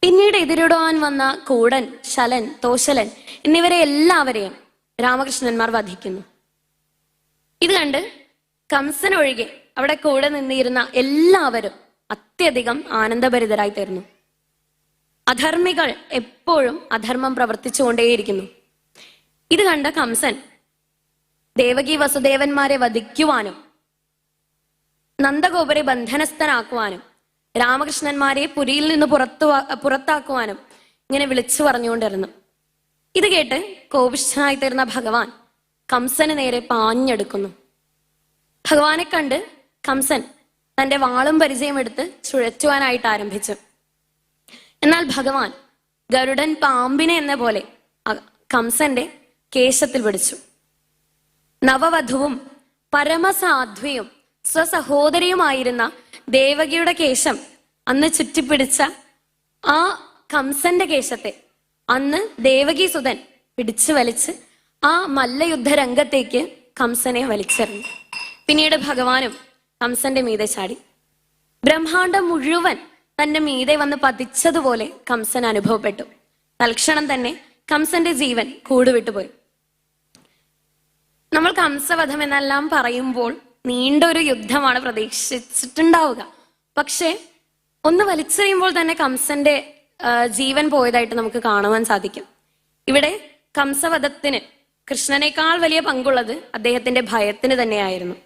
പിന്നീട് എതിരിടുവാൻ വന്ന കൂടൻ, ശലൻ, തോശലൻ എന്നിവരെ എല്ലാവരെയും രാമകൃഷ്ണന്മാർ വധിക്കുന്നു. ഇത് കണ്ട് കംസൻ ഒഴികെ അവിടെ കൂടെ നിന്നിരുന്ന എല്ലാവരും അത്യധികം ആനന്ദഭരിതരായി തീർന്നു. അധർമ്മികൾ എപ്പോഴും അധർമ്മം പ്രവർത്തിച്ചുകൊണ്ടേയിരിക്കുന്നു. ഇത് കണ്ട കംസൻ ദേവകി വസുദേവന്മാരെ വധിക്കുവാനും നന്ദഗോപരെ ബന്ധനസ്ഥനാക്കുവാനും രാമകൃഷ്ണന്മാരെ പുരിയിൽ നിന്ന് പുറത്താക്കുവാനും ഇങ്ങനെ വിളിച്ചു പറഞ്ഞുകൊണ്ടിരുന്നു. ഇത് കേട്ട് കോപിഷ്ഠനായി തീർന്ന ഭഗവാൻ കംസന് നേരെ പാഞ്ഞെടുക്കുന്നു. ഭഗവാനെ കണ്ട് കംസൻ തന്റെ വാളും പരിചയം എടുത്ത് ചുഴറ്റുവാനായിട്ട് ആരംഭിച്ചു. എന്നാൽ ഭഗവാൻ ഗരുഡൻ പാമ്പിനെ എന്ന പോലെ കംസന്റെ കേശത്തിൽ പിടിച്ചു. നവവധുവും പരമസാധ്വിയും സ്വസഹോദരിയുമായിരുന്ന ദേവകിയുടെ കേശം അന്ന് ചുറ്റിപ്പിടിച്ച ആ കംസന്റെ കേശത്തെ അന്ന് ദേവകി സുതൻ പിടിച്ചു വലിച്ച് ആ മല്ലയുദ്ധ രംഗത്തേക്ക് കംസനെ വലിച്ചെറിഞ്ഞു. പിന്നീട് ഭഗവാനും കംസന്റെ മീതെ ചാടി. ബ്രഹ്മാണ്ടം മുഴുവൻ തന്റെ മീതെ വന്ന് പതിച്ചതുപോലെ കംസൻ അനുഭവപ്പെട്ടു. തൽക്ഷണം തന്നെ കംസന്റെ ജീവൻ കൂടുവിട്ടുപോയി. നമ്മൾ കംസവധം എന്നെല്ലാം പറയുമ്പോൾ നീണ്ടൊരു യുദ്ധമാണ് പ്രതീക്ഷിച്ചിട്ടുണ്ടാവുക. പക്ഷെ ഒന്ന് വലിച്ചെറിയുമ്പോൾ തന്നെ കംസന്റെ ജീവൻ പോയതായിട്ട് നമുക്ക് കാണുവാൻ സാധിക്കും. ഇവിടെ കംസവധത്തിന് കൃഷ്ണനേക്കാൾ വലിയ പങ്കുള്ളത് അദ്ദേഹത്തിന്റെ ഭയത്തിന് തന്നെയായിരുന്നു.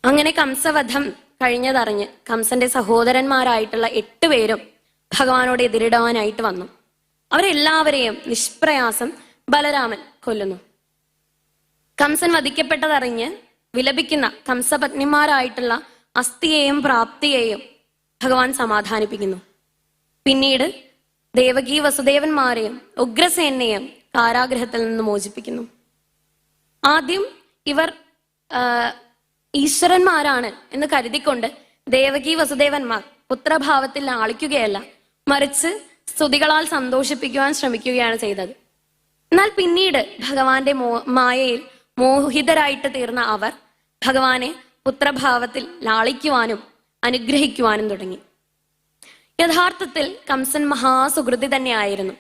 അങ്ങനെ കംസവധം കഴിഞ്ഞതറിഞ്ഞ് കംസന്റെ സഹോദരന്മാരായിട്ടുള്ള 8 പേരും ഭഗവാനോട് എതിരിടാനായിട്ട് വന്നു. അവരെല്ലാവരെയും നിഷ്പ്രയാസം ബലരാമൻ കൊല്ലുന്നു. കംസൻ വധിക്കപ്പെട്ടതറിഞ്ഞ് വിലപിക്കുന്ന കംസപത്നിമാരായിട്ടുള്ള അസ്ഥിയെയും പ്രാപ്തിയെയും ഭഗവാൻ സമാധാനിപ്പിക്കുന്നു. പിന്നീട് ദേവകി വസുദേവന്മാരെയും ഉഗ്രസേനയെയും കാരാഗ്രഹത്തിൽ നിന്ന് മോചിപ്പിക്കുന്നു. ആദ്യം ഇവർ ഈശ്വരന്മാരാണ് എന്ന് കരുതിക്കൊണ്ട് ദേവകി വസുദേവന്മാർ പുത്രഭാവത്തിൽ ആളിക്കുകയല്ല, മറിച്ച് സ്തുതികളാൽ സന്തോഷിപ്പിക്കുവാൻ ശ്രമിക്കുകയാണ് ചെയ്തത്. എന്നാൽ പിന്നീട് ഭഗവാന്റെ മായയിൽ മോഹിതരായിട്ട് തീർന്ന അവർ ഭഗവാനെ പുത്രഭാവത്തിൽ ലാളിക്കുവാനും അനുഗ്രഹിക്കുവാനും തുടങ്ങി. യഥാർത്ഥത്തിൽ കംസൻ മഹാസുഹൃതി തന്നെയായിരുന്നു.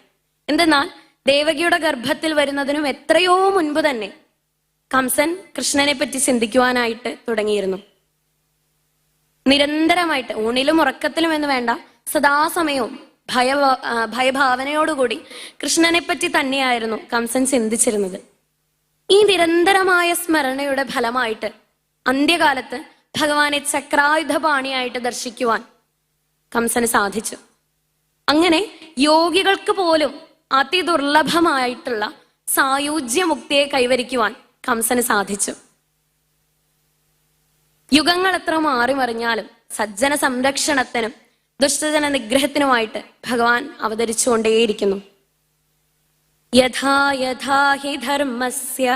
എന്തെന്നാൽ ദേവകിയുടെ ഗർഭത്തിൽ വരുന്നതിനും എത്രയോ മുൻപ് തന്നെ കംസൻ കൃഷ്ണനെ പറ്റി ചിന്തിക്കുവാനായിട്ട് തുടങ്ങിയിരുന്നു. നിരന്തരമായിട്ട് ഊണിലും ഉറക്കത്തിലും എന്ന് വേണ്ട, സദാസമയവും ഭയഭാവനയോടുകൂടി കൃഷ്ണനെ പറ്റി തന്നെയായിരുന്നു കംസൻ ചിന്തിച്ചിരുന്നത്. ഈ നിരന്തരമായ സ്മരണയുടെ ഫലമായിട്ട് അന്ത്യകാലത്ത് ഭഗവാനെ ചക്രായുധപാണിയായിട്ട് ദർശിക്കുവാൻ കംസന് സാധിച്ചു. അങ്ങനെ യോഗികൾക്ക് പോലും അതിദുർലഭമായിട്ടുള്ള സായുജ്യമുക്തിയെ കൈവരിക്കുവാൻ കംസന് സാധിച്ചു. യുഗങ്ങൾ എത്ര മാറിമറിഞ്ഞാലും സജ്ജന സംരക്ഷണത്തിനും ദുഷ്ടജന നിഗ്രഹത്തിനുമായിട്ട് ഭഗവാൻ അവതരിച്ചുകൊണ്ടേയിരിക്കുന്നു. യഥാ യഥാ ഹി ധർമ്മസ്യ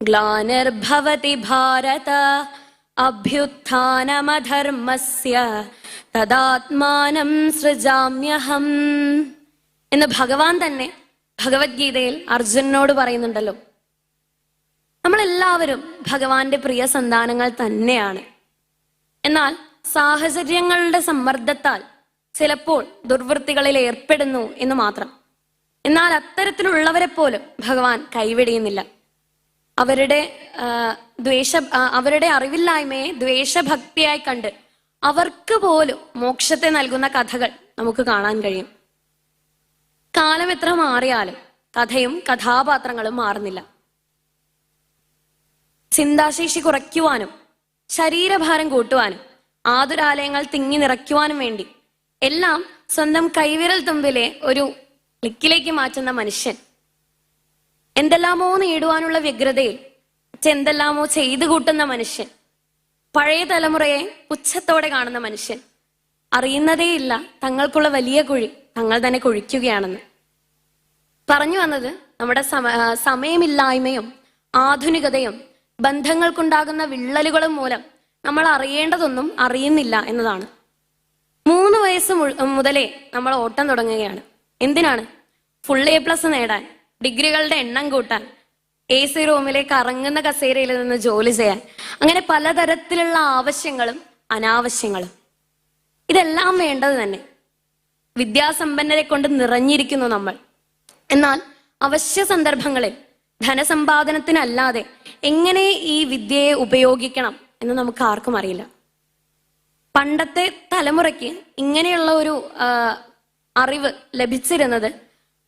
ഗ്ലാനിർഭവതി ഭാരത അഭ്യുത്ഥാനമധർമ്മസ്യ തദാത്മാനം സൃജാമ്യഹം എന്ന് ഭഗവാൻ തന്നെ ഭഗവത്ഗീതയിൽ അർജുനനോട് പറയുന്നുണ്ടല്ലോ. നമ്മളെല്ലാവരും ഭഗവാന്റെ പ്രിയ സന്താനങ്ങൾ തന്നെയാണ്. എന്നാൽ സാഹചര്യങ്ങളുടെ സമ്മർദ്ദത്താൽ ചിലപ്പോൾ ദുർവൃത്തികളിൽ ഏർപ്പെടുന്നു എന്ന് മാത്രം. എന്നാൽ അത്തരത്തിലുള്ളവരെ പോലും ഭഗവാൻ കൈവിടിയുന്നില്ല. അവരുടെ അറിവില്ലായ്മയെ ദ്വേഷഭക്തിയായി കണ്ട് അവർക്ക് പോലും മോക്ഷത്തെ നൽകുന്ന കഥകൾ നമുക്ക് കാണാൻ കഴിയും. കാലം എത്ര മാറിയാലും കഥയും കഥാപാത്രങ്ങളും മാറുന്നില്ല. ചിന്താശേഷി കുറയ്ക്കുവാനും ശരീരഭാരം കൂട്ടുവാനും ആതുരാലയങ്ങൾ തിങ്ങി നിറയ്ക്കുവാനും വേണ്ടി എല്ലാം സ്വന്തം കൈവിരൽ തുമ്പിലെ ഒരു ക്ലിക്കിലേക്ക് മാറ്റുന്ന മനുഷ്യൻ എന്തെല്ലാമോ നേടുവാനുള്ള വ്യഗ്രതയിൽ മറ്റെന്തെല്ലാമോ ചെയ്തു കൂട്ടുന്ന മനുഷ്യൻ, പഴയ തലമുറയെ പുച്ഛത്തോടെ കാണുന്ന മനുഷ്യൻ അറിയുന്നതേയില്ല തങ്ങൾക്കുള്ള വലിയ കുഴി തങ്ങൾ തന്നെ കുഴിക്കുകയാണെന്ന്. പറഞ്ഞു വന്നത് നമ്മുടെ സമയമില്ലായ്മയും ആധുനികതയും ബന്ധങ്ങൾക്കുണ്ടാകുന്ന വിള്ളലുകളും മൂലം നമ്മൾ അറിയേണ്ടതൊന്നും അറിയുന്നില്ല എന്നതാണ്. 3 വയസ്സ് മുതലേ നമ്മൾ ഓട്ടം തുടങ്ങുകയാണ്. എന്തിനാണ്? ഫുൾ A+ നേടാൻ, ഡിഗ്രികളുടെ എണ്ണം കൂട്ടാൻ, AC റൂമിലെ കറങ്ങുന്ന കസേരയിൽ നിന്ന് ജോലി ചെയ്യാൻ, അങ്ങനെ പലതരത്തിലുള്ള ആവശ്യങ്ങളും അനാവശ്യങ്ങളും. ഇതെല്ലാം വേണ്ടത് തന്നെ. വിദ്യാസമ്പന്നരെ കൊണ്ട് നിറഞ്ഞിരിക്കുന്നു നമ്മൾ. എന്നാൽ അവശ്യ സന്ദർഭങ്ങളിൽ ധനസമ്പാദനത്തിനല്ലാതെ എങ്ങനെ ഈ വിദ്യയെ ഉപയോഗിക്കണം എന്ന് നമുക്ക് ആർക്കും അറിയില്ല. പണ്ടത്തെ തലമുറയ്ക്ക് ഇങ്ങനെയുള്ള ഒരു അറിവ് ലഭിച്ചിരുന്നത്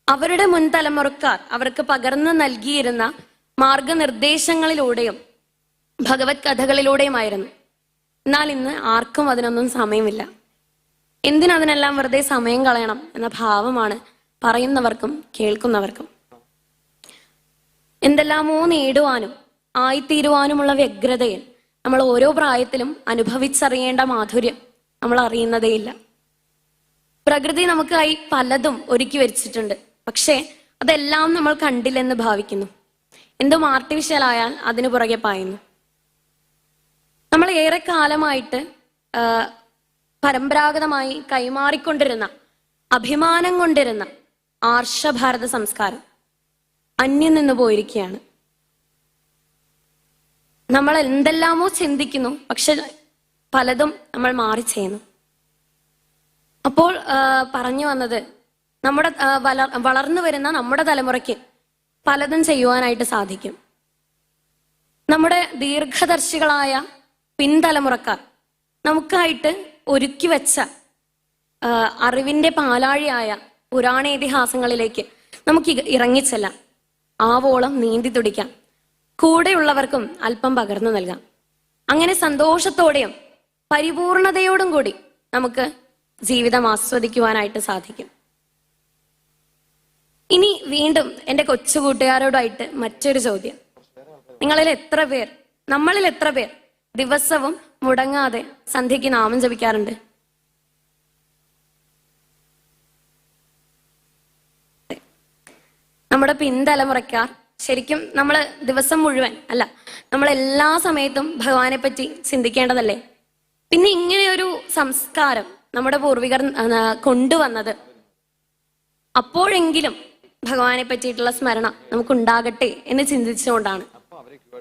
അവരുടെ മുൻ തലമുറക്കാർ അവർക്ക് പകർന്നു നൽകിയിരുന്ന മാർഗനിർദ്ദേശങ്ങളിലൂടെയും ഭഗവത് കഥകളിലൂടെയുമായിരുന്നു. എന്നാൽ ഇന്ന് ആർക്കും അതിനൊന്നും സമയമില്ല. എന്തിനതിനെല്ലാം വെറുതെ സമയം കളയണം എന്ന ഭാവമാണ് പറയുന്നവർക്കും കേൾക്കുന്നവർക്കും. എന്തെല്ലാമോ നേടുവാനും ആയിത്തീരുവാനുമുള്ള വ്യഗ്രതയിൽ നമ്മൾ ഓരോ പ്രായത്തിലും അനുഭവിച്ചറിയേണ്ട മാധുര്യം നമ്മൾ അറിയുന്നതേയില്ല. പ്രകൃതി നമുക്കായി പലതും ഒരുക്കി വച്ചിട്ടുണ്ട്. പക്ഷേ അതെല്ലാം നമ്മൾ കണ്ടില്ലെന്ന് ഭാവിക്കുന്നു. എന്തും ആർട്ടിഫിഷ്യൽ ആയാൽ അതിനു പുറകെ പായുന്നു. നമ്മൾ ഏറെ കാലമായിട്ട് പരമ്പരാഗതമായി കൈമാറിക്കൊണ്ടിരുന്ന, അഭിമാനം കൊണ്ടിരുന്ന ആർഷഭാരത സംസ്കാരം അന്യം നിന്ന് പോയിരിക്കുകയാണ്. നമ്മൾ എന്തെല്ലാമോ ചിന്തിക്കുന്നു, പക്ഷെ പലതും നമ്മൾ മാറി ചെയ്യുന്നു. അപ്പോൾ പറഞ്ഞു വന്നത് നമ്മുടെ വളർന്നു വരുന്ന നമ്മുടെ തലമുറയ്ക്ക് പലതും ചെയ്യുവാനായിട്ട് സാധിക്കും. നമ്മുടെ ദീർഘദർശികളായ പിൻതലമുറക്കാർ നമുക്കായിട്ട് ഒരുക്കി വെച്ച അറിവിന്റെ പാലാഴിയായ പുരാണേതിഹാസങ്ങളിലേക്ക് നമുക്ക് ഇറങ്ങിച്ചെല്ലാം. ആവോളം നീന്തി തുടിക്കാം. കൂടെയുള്ളവർക്കും അല്പം പകർന്നു നൽകാം. അങ്ങനെ സന്തോഷത്തോടെയും പരിപൂർണതയോടും കൂടി നമുക്ക് ജീവിതം ആസ്വദിക്കുവാനായിട്ട് സാധിക്കും. ഇനി വീണ്ടും എൻ്റെ കൊച്ചു കൂട്ടുകാരോടായിട്ട് മറ്റൊരു ചോദ്യം. നമ്മളിൽ എത്ര പേർ ദിവസവും മുടങ്ങാതെ സന്ധ്യയ്ക്ക് നാമം ജപിക്കാറുണ്ട്? നമ്മുടെ പിൻതലമുറക്കാർ ശരിക്കും നമ്മൾ ദിവസം മുഴുവൻ അല്ല, നമ്മൾ എല്ലാ സമയത്തും ഭഗവാനെ പറ്റി ചിന്തിക്കേണ്ടതല്ലേ? പിന്നെ ഇങ്ങനെയൊരു സംസ്കാരം നമ്മുടെ പൂർവികർ കൊണ്ടുവന്നത് അപ്പോഴെങ്കിലും ഭഗവാനെ പറ്റിയിട്ടുള്ള സ്മരണ നമുക്കുണ്ടാകട്ടെ എന്ന് ചിന്തിച്ചുകൊണ്ടാണ്.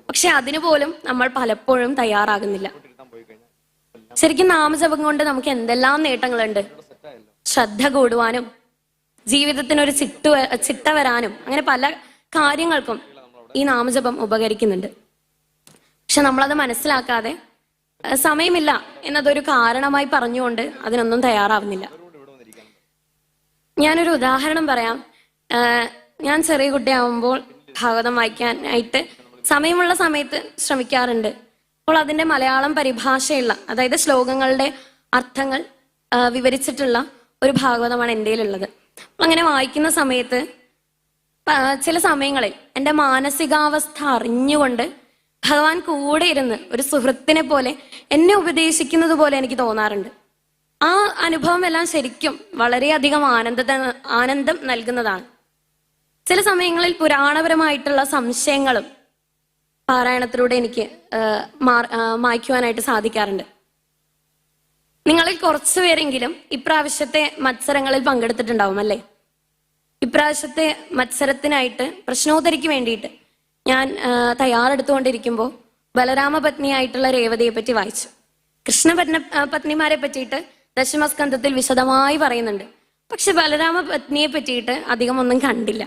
പക്ഷെ അതിനു പോലും നമ്മൾ പലപ്പോഴും തയ്യാറാകുന്നില്ല. ശരിക്കും നാമജപം കൊണ്ട് നമുക്ക് എന്തെല്ലാം നേട്ടങ്ങളുണ്ട്. ശ്രദ്ധ കൂടുവാനും ജീവിതത്തിനൊരു ചിട്ട വരാനും അങ്ങനെ പല കാര്യങ്ങൾക്കും ഈ നാമജപം ഉപകരിക്കുന്നുണ്ട്. പക്ഷെ നമ്മളത് മനസ്സിലാക്കാതെ സമയമില്ല എന്നതൊരു കാരണമായി പറഞ്ഞുകൊണ്ട് അതിനൊന്നും തയ്യാറാവുന്നില്ല. ഞാനൊരു ഉദാഹരണം പറയാം. ഞാൻ ചെറിയ കുട്ടിയാവുമ്പോൾ ഭാഗവതം വായിക്കാനായിട്ട് സമയമുള്ള സമയത്ത് ശ്രമിക്കാറുണ്ട്. അപ്പോൾ അതിന്റെ മലയാളം പരിഭാഷയുള്ള, അതായത് ശ്ലോകങ്ങളുടെ അർത്ഥങ്ങൾ വിവരിച്ചിട്ടുള്ള ഒരു ഭാഗവതമാണ് എൻ്റെ കയ്യിലുള്ളത്. അങ്ങനെ വായിക്കുന്ന സമയത്ത് ചില സമയങ്ങളിൽ എൻ്റെ മാനസികാവസ്ഥ അറിഞ്ഞുകൊണ്ട് ഭഗവാൻ കൂടെ ഇരുന്ന് ഒരു സുഹൃത്തിനെ പോലെ എന്നെ ഉപദേശിക്കുന്നത് പോലെ എനിക്ക് തോന്നാറുണ്ട്. ആ അനുഭവം എല്ലാം ശരിക്കും വളരെയധികം ആനന്ദം നൽകുന്നതാണ്. ചില സമയങ്ങളിൽ പുരാണപരമായിട്ടുള്ള സംശയങ്ങളും പാരായണത്തിലൂടെ എനിക്ക് മായ്ക്കുവാനായിട്ട് സാധിക്കാറുണ്ട്. നിങ്ങളിൽ കുറച്ചുപേരെങ്കിലും ഇപ്രാവശ്യത്തെ മത്സരങ്ങളിൽ പങ്കെടുത്തിട്ടുണ്ടാവും അല്ലേ? ഇപ്രാവശ്യത്തെ മത്സരത്തിനായിട്ട് പ്രശ്നോത്തരിക്ക് വേണ്ടിയിട്ട് ഞാൻ തയ്യാറെടുത്തുകൊണ്ടിരിക്കുമ്പോൾ ബലരാമപത്നിയായിട്ടുള്ള രേവതിയെ പറ്റി വായിച്ചു. കൃഷ്ണപത്നിമാരെ പറ്റിയിട്ട് ദശമസ്കന്ധത്തിൽ വിശദമായി പറയുന്നുണ്ട്. പക്ഷെ ബലരാമപത്നിയെ പറ്റിയിട്ട് അധികം ഒന്നും കണ്ടില്ല.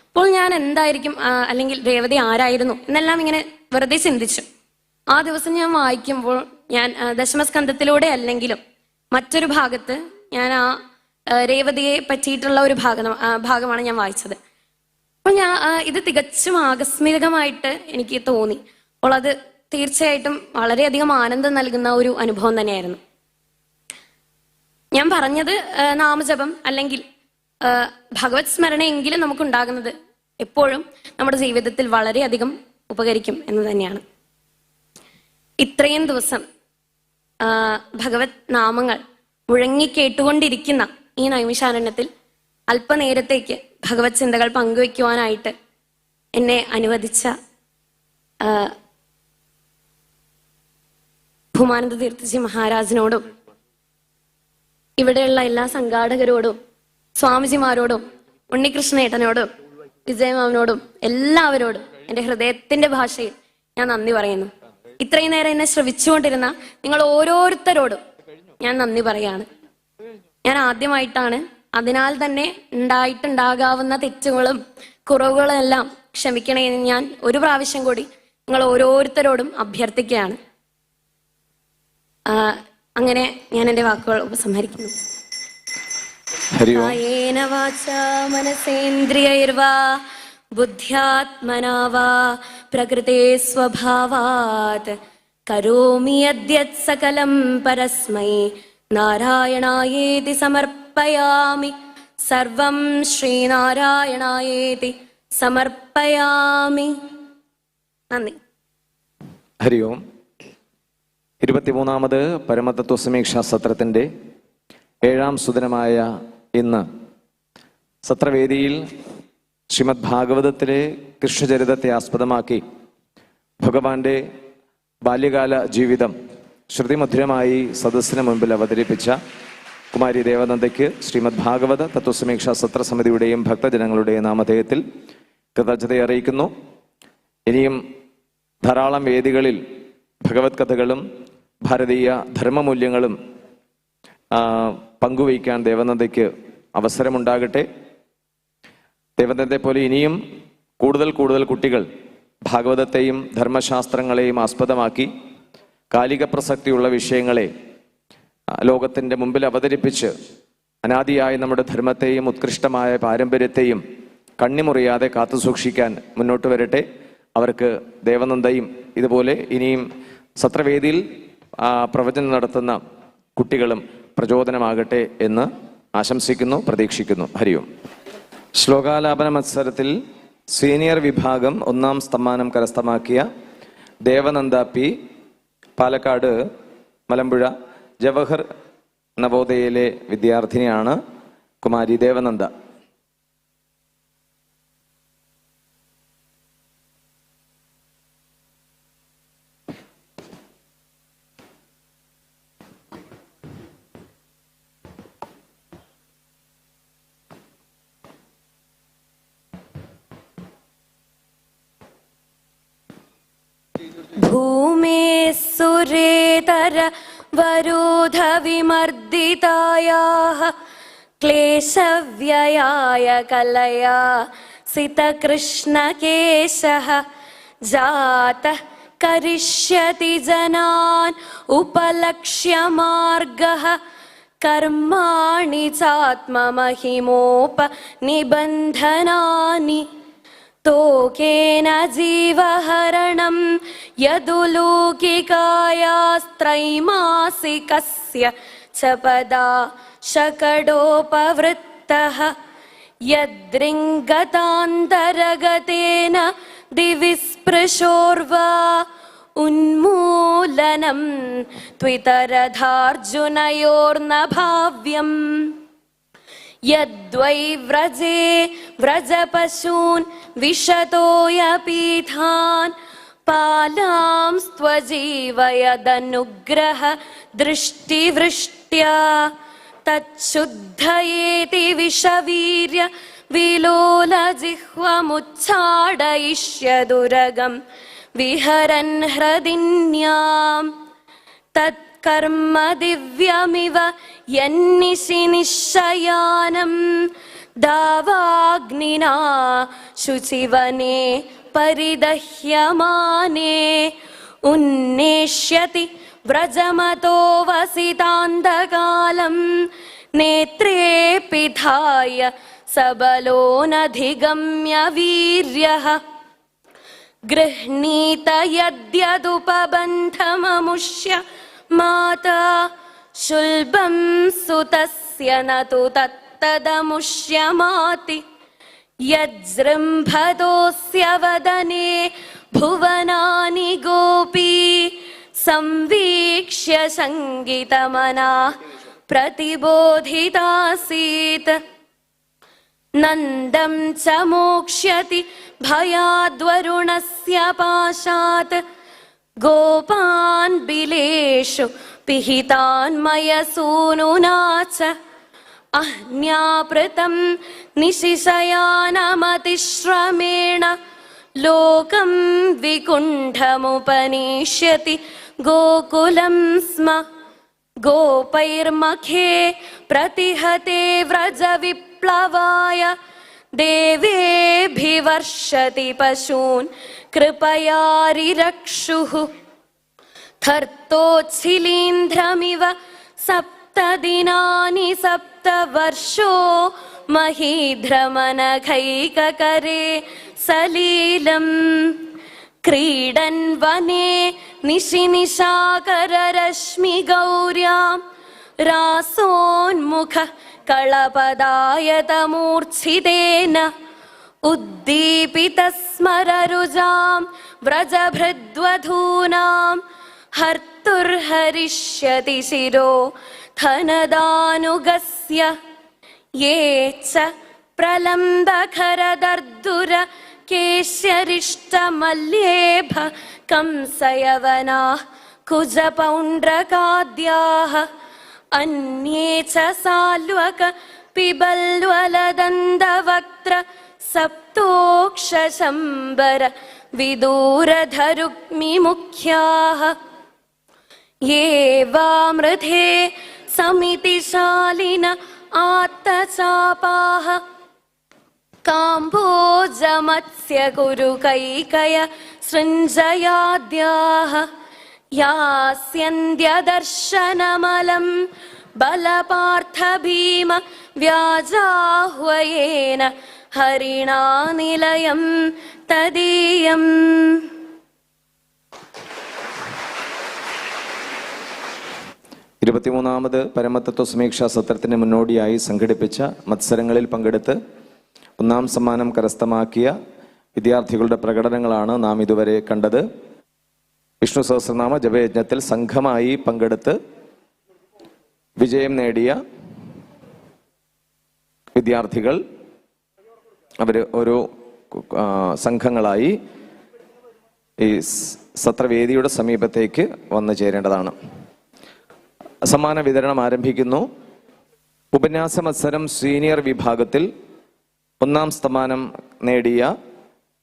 അപ്പോൾ ഞാൻ എന്തായിരിക്കും, അല്ലെങ്കിൽ രേവതി ആരായിരുന്നു എന്നെല്ലാം ഇങ്ങനെ വെറുതെ ചിന്തിച്ചു. ആ ദിവസം ഞാൻ വായിക്കുമ്പോൾ ഞാൻ ദശമസ്കന്ധത്തിലൂടെ അല്ലെങ്കിലും മറ്റൊരു ഭാഗത്ത് ഞാൻ ആ രേവതിയെ പറ്റിയിട്ടുള്ള ഒരു ഭാഗമാണ് ഞാൻ വായിച്ചത്. അപ്പോൾ ഇത് തികച്ചും ആകസ്മികമായിട്ട് എനിക്ക് തോന്നി. അപ്പോൾ അത് തീർച്ചയായിട്ടും വളരെയധികം ആനന്ദം നൽകുന്ന ഒരു അനുഭവം തന്നെയായിരുന്നു. ഞാൻ പറഞ്ഞത് നാമജപം അല്ലെങ്കിൽ ഭഗവത് സ്മരണയെങ്കിലും നമുക്കുണ്ടാകുന്നത് എപ്പോഴും നമ്മുടെ ജീവിതത്തിൽ വളരെയധികം ഉപകരിക്കും എന്ന് തന്നെയാണ്. ഇത്രയും ദിവസം ഭഗവത് നാമങ്ങൾ മുഴങ്ങിക്കേട്ടുകൊണ്ടിരിക്കുന്ന ഈ നൈമിഷാരണ്യത്തിൽ അല്പനേരത്തേക്ക് ഭഗവത് ചിന്തകൾ പങ്കുവയ്ക്കുവാനായിട്ട് എന്നെ അനുവദിച്ച ഭൂമാനന്ദ തീർത്ഥജി മഹാരാജിനോടും ഇവിടെയുള്ള എല്ലാ സംഘാടകരോടും സ്വാമിജിമാരോടും ഉണ്ണികൃഷ്ണേട്ടനോടും വിജയമാവനോടും എല്ലാവരോടും എൻ്റെ ഹൃദയത്തിന്റെ ഭാഷയിൽ ഞാൻ നന്ദി പറയുന്നു. ഇത്രയും നേരം എന്നെ ശ്രവിച്ചുകൊണ്ടിരുന്ന നിങ്ങൾ ഓരോരുത്തരോടും ഞാൻ നന്ദി പറയാണ്. ഞാൻ ആദ്യമായിട്ടാണ്, അതിനാൽ തന്നെ ഉണ്ടായിട്ടുണ്ടാകാവുന്ന തെറ്റുകളും കുറവുകളും എല്ലാം ക്ഷമിക്കണമെന്ന് ഞാൻ ഒരു പ്രാവശ്യം കൂടി നിങ്ങൾ ഓരോരുത്തരോടും അഭ്യർത്ഥിക്കുകയാണ്. അങ്ങനെ ഞാൻ എൻ്റെ വാക്കുകൾ ഉപസംഹരിക്കുന്നു. കായേന വാചാ മനസേന്ദ്രിയൈർവാ ബുദ്ധ്യാത്മനാ വാ പ്രകൃതേ സ്വഭാവാത് കരോമി യദ്യത് സകലം പരസ്മൈ നാരായണായേതി സമർപ്പയാമി. സർവം ശ്രീനാരായണായേതി സമർപ്പയാമി. നന്ദി. ഹരി ഓം. 23ാമത് പരമതത്വ സമീക്ഷാ സത്രത്തിൻ്റെ 7ാം സുദിനമായ ഇന്ന് സത്രവേദിയിൽ ശ്രീമദ് ഭാഗവതത്തിലെ കൃഷ്ണചരിതത്തെ ആസ്പദമാക്കി ഭഗവാന്റെ ബാല്യകാല ജീവിതം ശ്രുതിമധുരമായി സദസ്സിന് മുൻപിൽ അവതരിപ്പിച്ച കുമാരി ദേവനന്ദയ്ക്ക് ശ്രീമദ് ഭാഗവത തത്വസമീക്ഷാ സത്രസമിതിയുടെയും ഭക്തജനങ്ങളുടെയും നാമധേയത്തിൽ കൃതജ്ഞത അറിയിക്കുന്നു. ഇനിയും ധാരാളം വേദികളിൽ ഭഗവത് കഥകളും ഭാരതീയ ധർമ്മമൂല്യങ്ങളും പങ്കുവയ്ക്കാൻ ദേവനന്ദയ്ക്ക് അവസരമുണ്ടാകട്ടെ. ദേവനന്ദയെ പോലെ ഇനിയും കൂടുതൽ കൂടുതൽ കുട്ടികൾ ഭാഗവതത്തെയും ധർമ്മശാസ്ത്രങ്ങളെയും ആസ്പദമാക്കി കാലിക പ്രസക്തിയുള്ള വിഷയങ്ങളെ ലോകത്തിൻ്റെ മുമ്പിൽ അവതരിപ്പിച്ച് അനാദിയായ നമ്മുടെ ധർമ്മത്തെയും ഉത്കൃഷ്ടമായ പാരമ്പര്യത്തെയും കണ്ണിമുറിയാതെ കാത്തുസൂക്ഷിക്കാൻ മുന്നോട്ട് വരട്ടെ. അവർക്ക് ദേവനന്ദയും ഇതുപോലെ ഇനിയും സത്രവേദിയിൽ പ്രവചനം നടത്തുന്ന കുട്ടികളും പ്രചോദനമാകട്ടെ എന്ന് ആശംസിക്കുന്നു, പ്രതീക്ഷിക്കുന്നു. ഹരി ഓം. ശ്ലോകാലാപന മത്സരത്തിൽ സീനിയർ വിഭാഗം 1ാം സമ്മാനം കരസ്ഥമാക്കിയ ദേവനന്ദ പി, പാലക്കാട് മലമ്പുഴ ജവഹർ നവോദയയിലെ വിദ്യാർത്ഥിനിയാണ് കുമാരി ദേവനന്ദ. ഭൂമേ സുരേതര വരോധ വിമർദിതായാഃ ക്ലേശവ്യയായ കലയാ സിതകൃഷ്ണകേശഃ ജാതഃ കരിഷ്യതി ജനാൻ ഉപലക്ഷ്യ മാർഗഃ കർമാണി ചാത്മമഹിമോപ നിബന്ധനാനി തോകേന ജീവഹരണം യദുലൗകികായാസ്ത്രൈമാസികസ്യ ച പദാ ശകടോപവൃത്തഃ യദ്രിംഗതാന്തരഗതേന ദിവി സ്പൃശോർവാ ഉന്മൂലനം ത്വിതരഥാർജുനയോർന ഭാവ്യം യദ്വൈ വ്രജേ വ്രജപശൂൻ വിശതോയപീഠാൻ പാലാംസ്ത്വജീവയദനുഗ്രഹ ദൃഷ്ടിവൃഷ്ട്യാ തച്ഛുദ്ധയേതി വിഷവീര്യ വിലോലജിഹ്വമുച്ഛാടയിഷ്യദുരഗം വിഹരൻ ഹൃദിന്യാം തത്കർമ്മ ദിവ്യമിവ യന്നിശി നിശ്ശയാനം ദാവാഗ്നിനാ ശുചിവനെ പരിദഹ്യമാനേ ഉന്നേഷ്യതി വ്രജമതോ വസിതാന്തകാലം നേത്രേ പിധായ സബലോനധിഗമ്യ വീര്യഃ ഗൃഹ്ണീത യദ്യദുപബന്ധമമുഷ്യ മാതാ ശുൽബം സുതസ്യ നതു തത്തദമുഷ്യമാതി യജ്ജൃംഭതോസ്യ വദനേ ഭുവനാനി ഗോപീ സംവീക്ഷ്യ ശങ്കിതമനാ പ്രതിബോധിതാസീത്. നന്ദം ച മോക്ഷ്യതി ഭയാദ്വരുണസ്യ പാശാത്. ഗോപാൻ ബിലേഷു പിഹിതാന്മയസൂനുനാ ച. അഹ്ന്യാപൃതം നിശിശയാനമതിശ്രമേണ ലോകം വികുണ്ഠമുപനീഷ്യതി ഗോകുലം സ്മ. ഗോപൈർമഖേ പ്രതിഹതേ വ്രജ വിപ്ലവായ ദേവേഭിവർഷതി പശൂൻ കൃപയാരിരക്ഷുഃ. ധർത്തോച്ഛിലീന്ദ്രമിവ സപ്തദിനാനി സപ്തവർഷോ മഹീധ്രമനഘൈകകരേ സലീലം. ക്രീഡൻ വനേ നിശിനിശാകരരശ്മി ഗൗര്യാം രാസോന്മുഖ കളപദായതമൂർച്ഛിതേന ഉദ്ദീപിതസ്മരരുജാം വ്രജഭൃദ്വധൂനാം ഹർത്തുർഹരിഷ്യതി ശിരോ ധനദാനുഗസ്യ. യേ ച പ്രലംബഖരദർദുര കേശ്യരിഷ്ടമല്യേഭ കംസയവനാഃ കുജപൗണ്ഡ്രകാദ്യാഃ. അന്യേ ച സാൽവക പിബല്വലദന്തവക്ത്ര സപ്തോക്ഷശംബര വിദൂരധരുഗ്മിമുഖ്യാഃ. യേ വാമൃധേ സമിതിശാലിന ആത്തചാപാഃ കാംഭോജമത്സ്യകുരുകൈകയ സൃഞ്ജയാദ്യാഃ. യാസ്യന്ത്യദർശനമലം ബലപാർത്ഥഭീമ വ്യാജാഹ്വയേന ഹരിണാ നിലയം തദീയം. ഇരുപത്തിമൂന്നാമത് പരമതത്വ സമീക്ഷാ സത്രത്തിന് മുന്നോടിയായി സംഘടിപ്പിച്ച മത്സരങ്ങളിൽ പങ്കെടുത്ത് ഒന്നാം സമ്മാനം കരസ്ഥമാക്കിയ വിദ്യാർത്ഥികളുടെ പ്രകടനങ്ങളാണ് നാം ഇതുവരെ കണ്ടത്. വിഷ്ണു സഹസ്രനാമ ജപയജ്ഞത്തിൽ സംഘമായി പങ്കെടുത്ത് വിജയം നേടിയ വിദ്യാർത്ഥികൾ അവർ ഓരോ സംഘങ്ങളായി ഈ സത്രവേദിയുടെ സമീപത്തേക്ക് വന്നു ചേരേണ്ടതാണ്. സമ്മാന വിതരണം ആരംഭിക്കുന്നു. ഉപന്യാസ മത്സരം സീനിയർ വിഭാഗത്തിൽ ഒന്നാം സമ്മാനം നേടിയ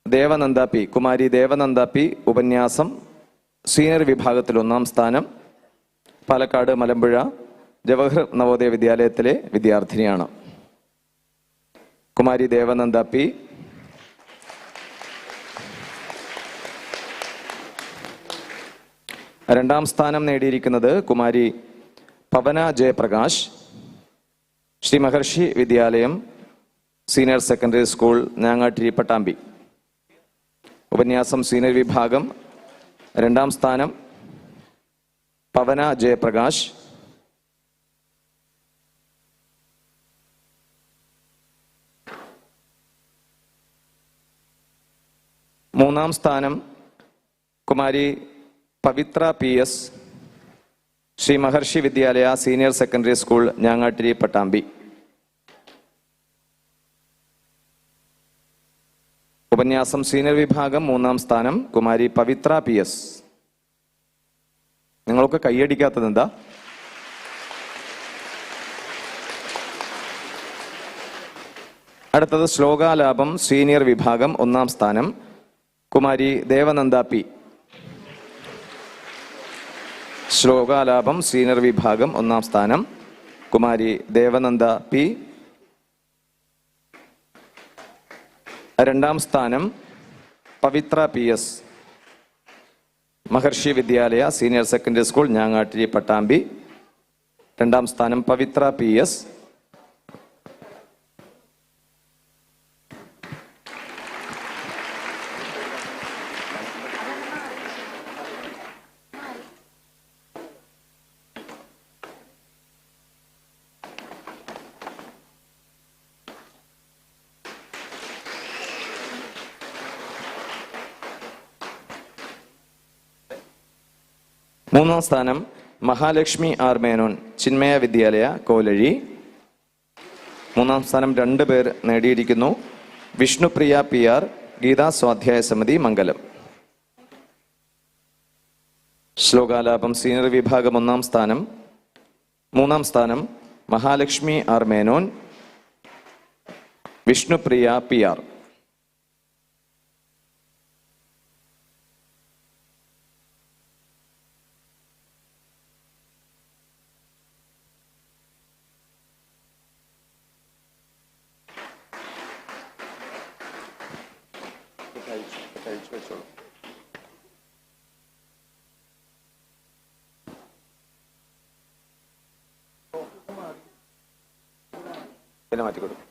ദേവനന്ദ പി, കുമാരി ദേവനന്ദ പി ഉപന്യാസം സീനിയർ വിഭാഗത്തിൽ ഒന്നാം സ്ഥാനം. പാലക്കാട് മലമ്പുഴ ജവഹർ നവോദയ വിദ്യാലയത്തിലെ വിദ്യാർത്ഥിനിയാണ്. കുമാരി ദേവനന്ദ പി. രണ്ടാം സ്ഥാനം നേടിയിരിക്കുന്നത് കുമാരി പവന ജയപ്രകാശ്, ശ്രീ മഹർഷി വിദ്യാലയം senior secondary school Njangattiri Pattambi. ഉപന്യാസം സീനിയർ വിഭാഗം രണ്ടാം സ്ഥാനം പവന ജയപ്രകാശ്. മൂന്നാം സ്ഥാനം കുമാരി പവിത്ര പി എസ്, ശ്രീ മഹർഷി വിദ്യാലയ senior secondary school Njangattiri Pattambi. ഉപന്യാസം സീനിയർ വിഭാഗം മൂന്നാം സ്ഥാനം കുമാരി പവിത്ര പി എസ്. നിങ്ങളൊക്കെ കൈയടിക്കാത്തത് എന്താ? അടുത്തത് ശ്ലോകാലാപം സീനിയർ വിഭാഗം ഒന്നാം സ്ഥാനം കുമാരി ദേവനന്ദ പി. ശ്ലോകാലാപം സീനിയർ വിഭാഗം ഒന്നാം സ്ഥാനം കുമാരി ദേവനന്ദ പി. രണ്ടാം സ്ഥാനം പവിത്ര പി എസ്, മഹർഷി വിദ്യാലയ senior secondary school Njangattiri Pattambi. രണ്ടാം സ്ഥാനം പവിത്ര പി എസ്. മൂന്നാം സ്ഥാനം മഹാലക്ഷ്മി ആർ മേനോൻ, ചിന്മയ വിദ്യാലയ, കോലഴി. മൂന്നാം സ്ഥാനം 2 പേർ നേടിയിരിക്കുന്നു. വിഷ്ണുപ്രിയ പി ആർ, ഗീതാ സ്വാധ്യായ സമിതി, മംഗലം. ശ്ലോകാലാപം സീനിയർ വിഭാഗം 1-ാം സ്ഥാനം. 3-ാം സ്ഥാനം Mahalakshmi R Menon, Vishnupriya P R. പിന്നെ മാറ്റിക്കൊടുക്കും.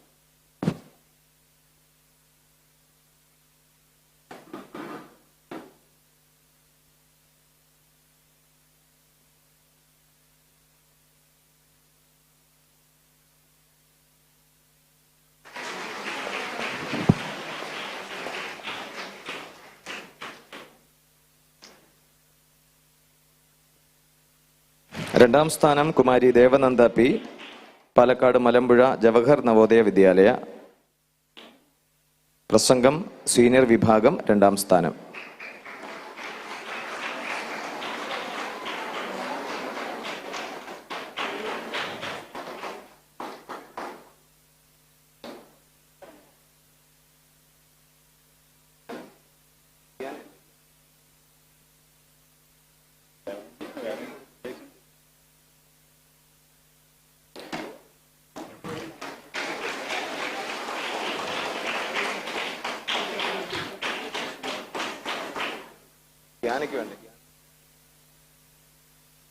രണ്ടാം സ്ഥാനം കുമാരി ദേവനന്ദ പി, പാലക്കാട് മലമ്പുഴ ജവഹർ നവോദയ വിദ്യാലയ. പ്രസംഗം സീനിയർ വിഭാഗം 2-ാം സ്ഥാനം.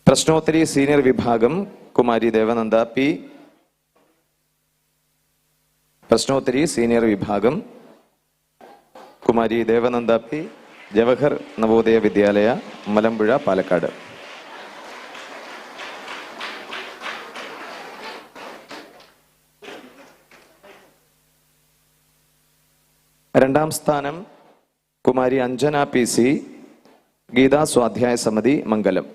പ്രശ്നോത്തരി സീനിയർ വിഭാഗം കുമാരി ദേവനന്ദ പി. പ്രശ്നോത്തരി സീനിയർ വിഭാഗം കുമാരി ദേവനന്ദ പി, ജവഹർ നവോദയ വിദ്യാലയ, മലമ്പുഴ, പാലക്കാട്. രണ്ടാം സ്ഥാനം കുമാരി അഞ്ജന പി സി, ഗീതാ സ്വാധ്യായ സമിതി, മംഗലം.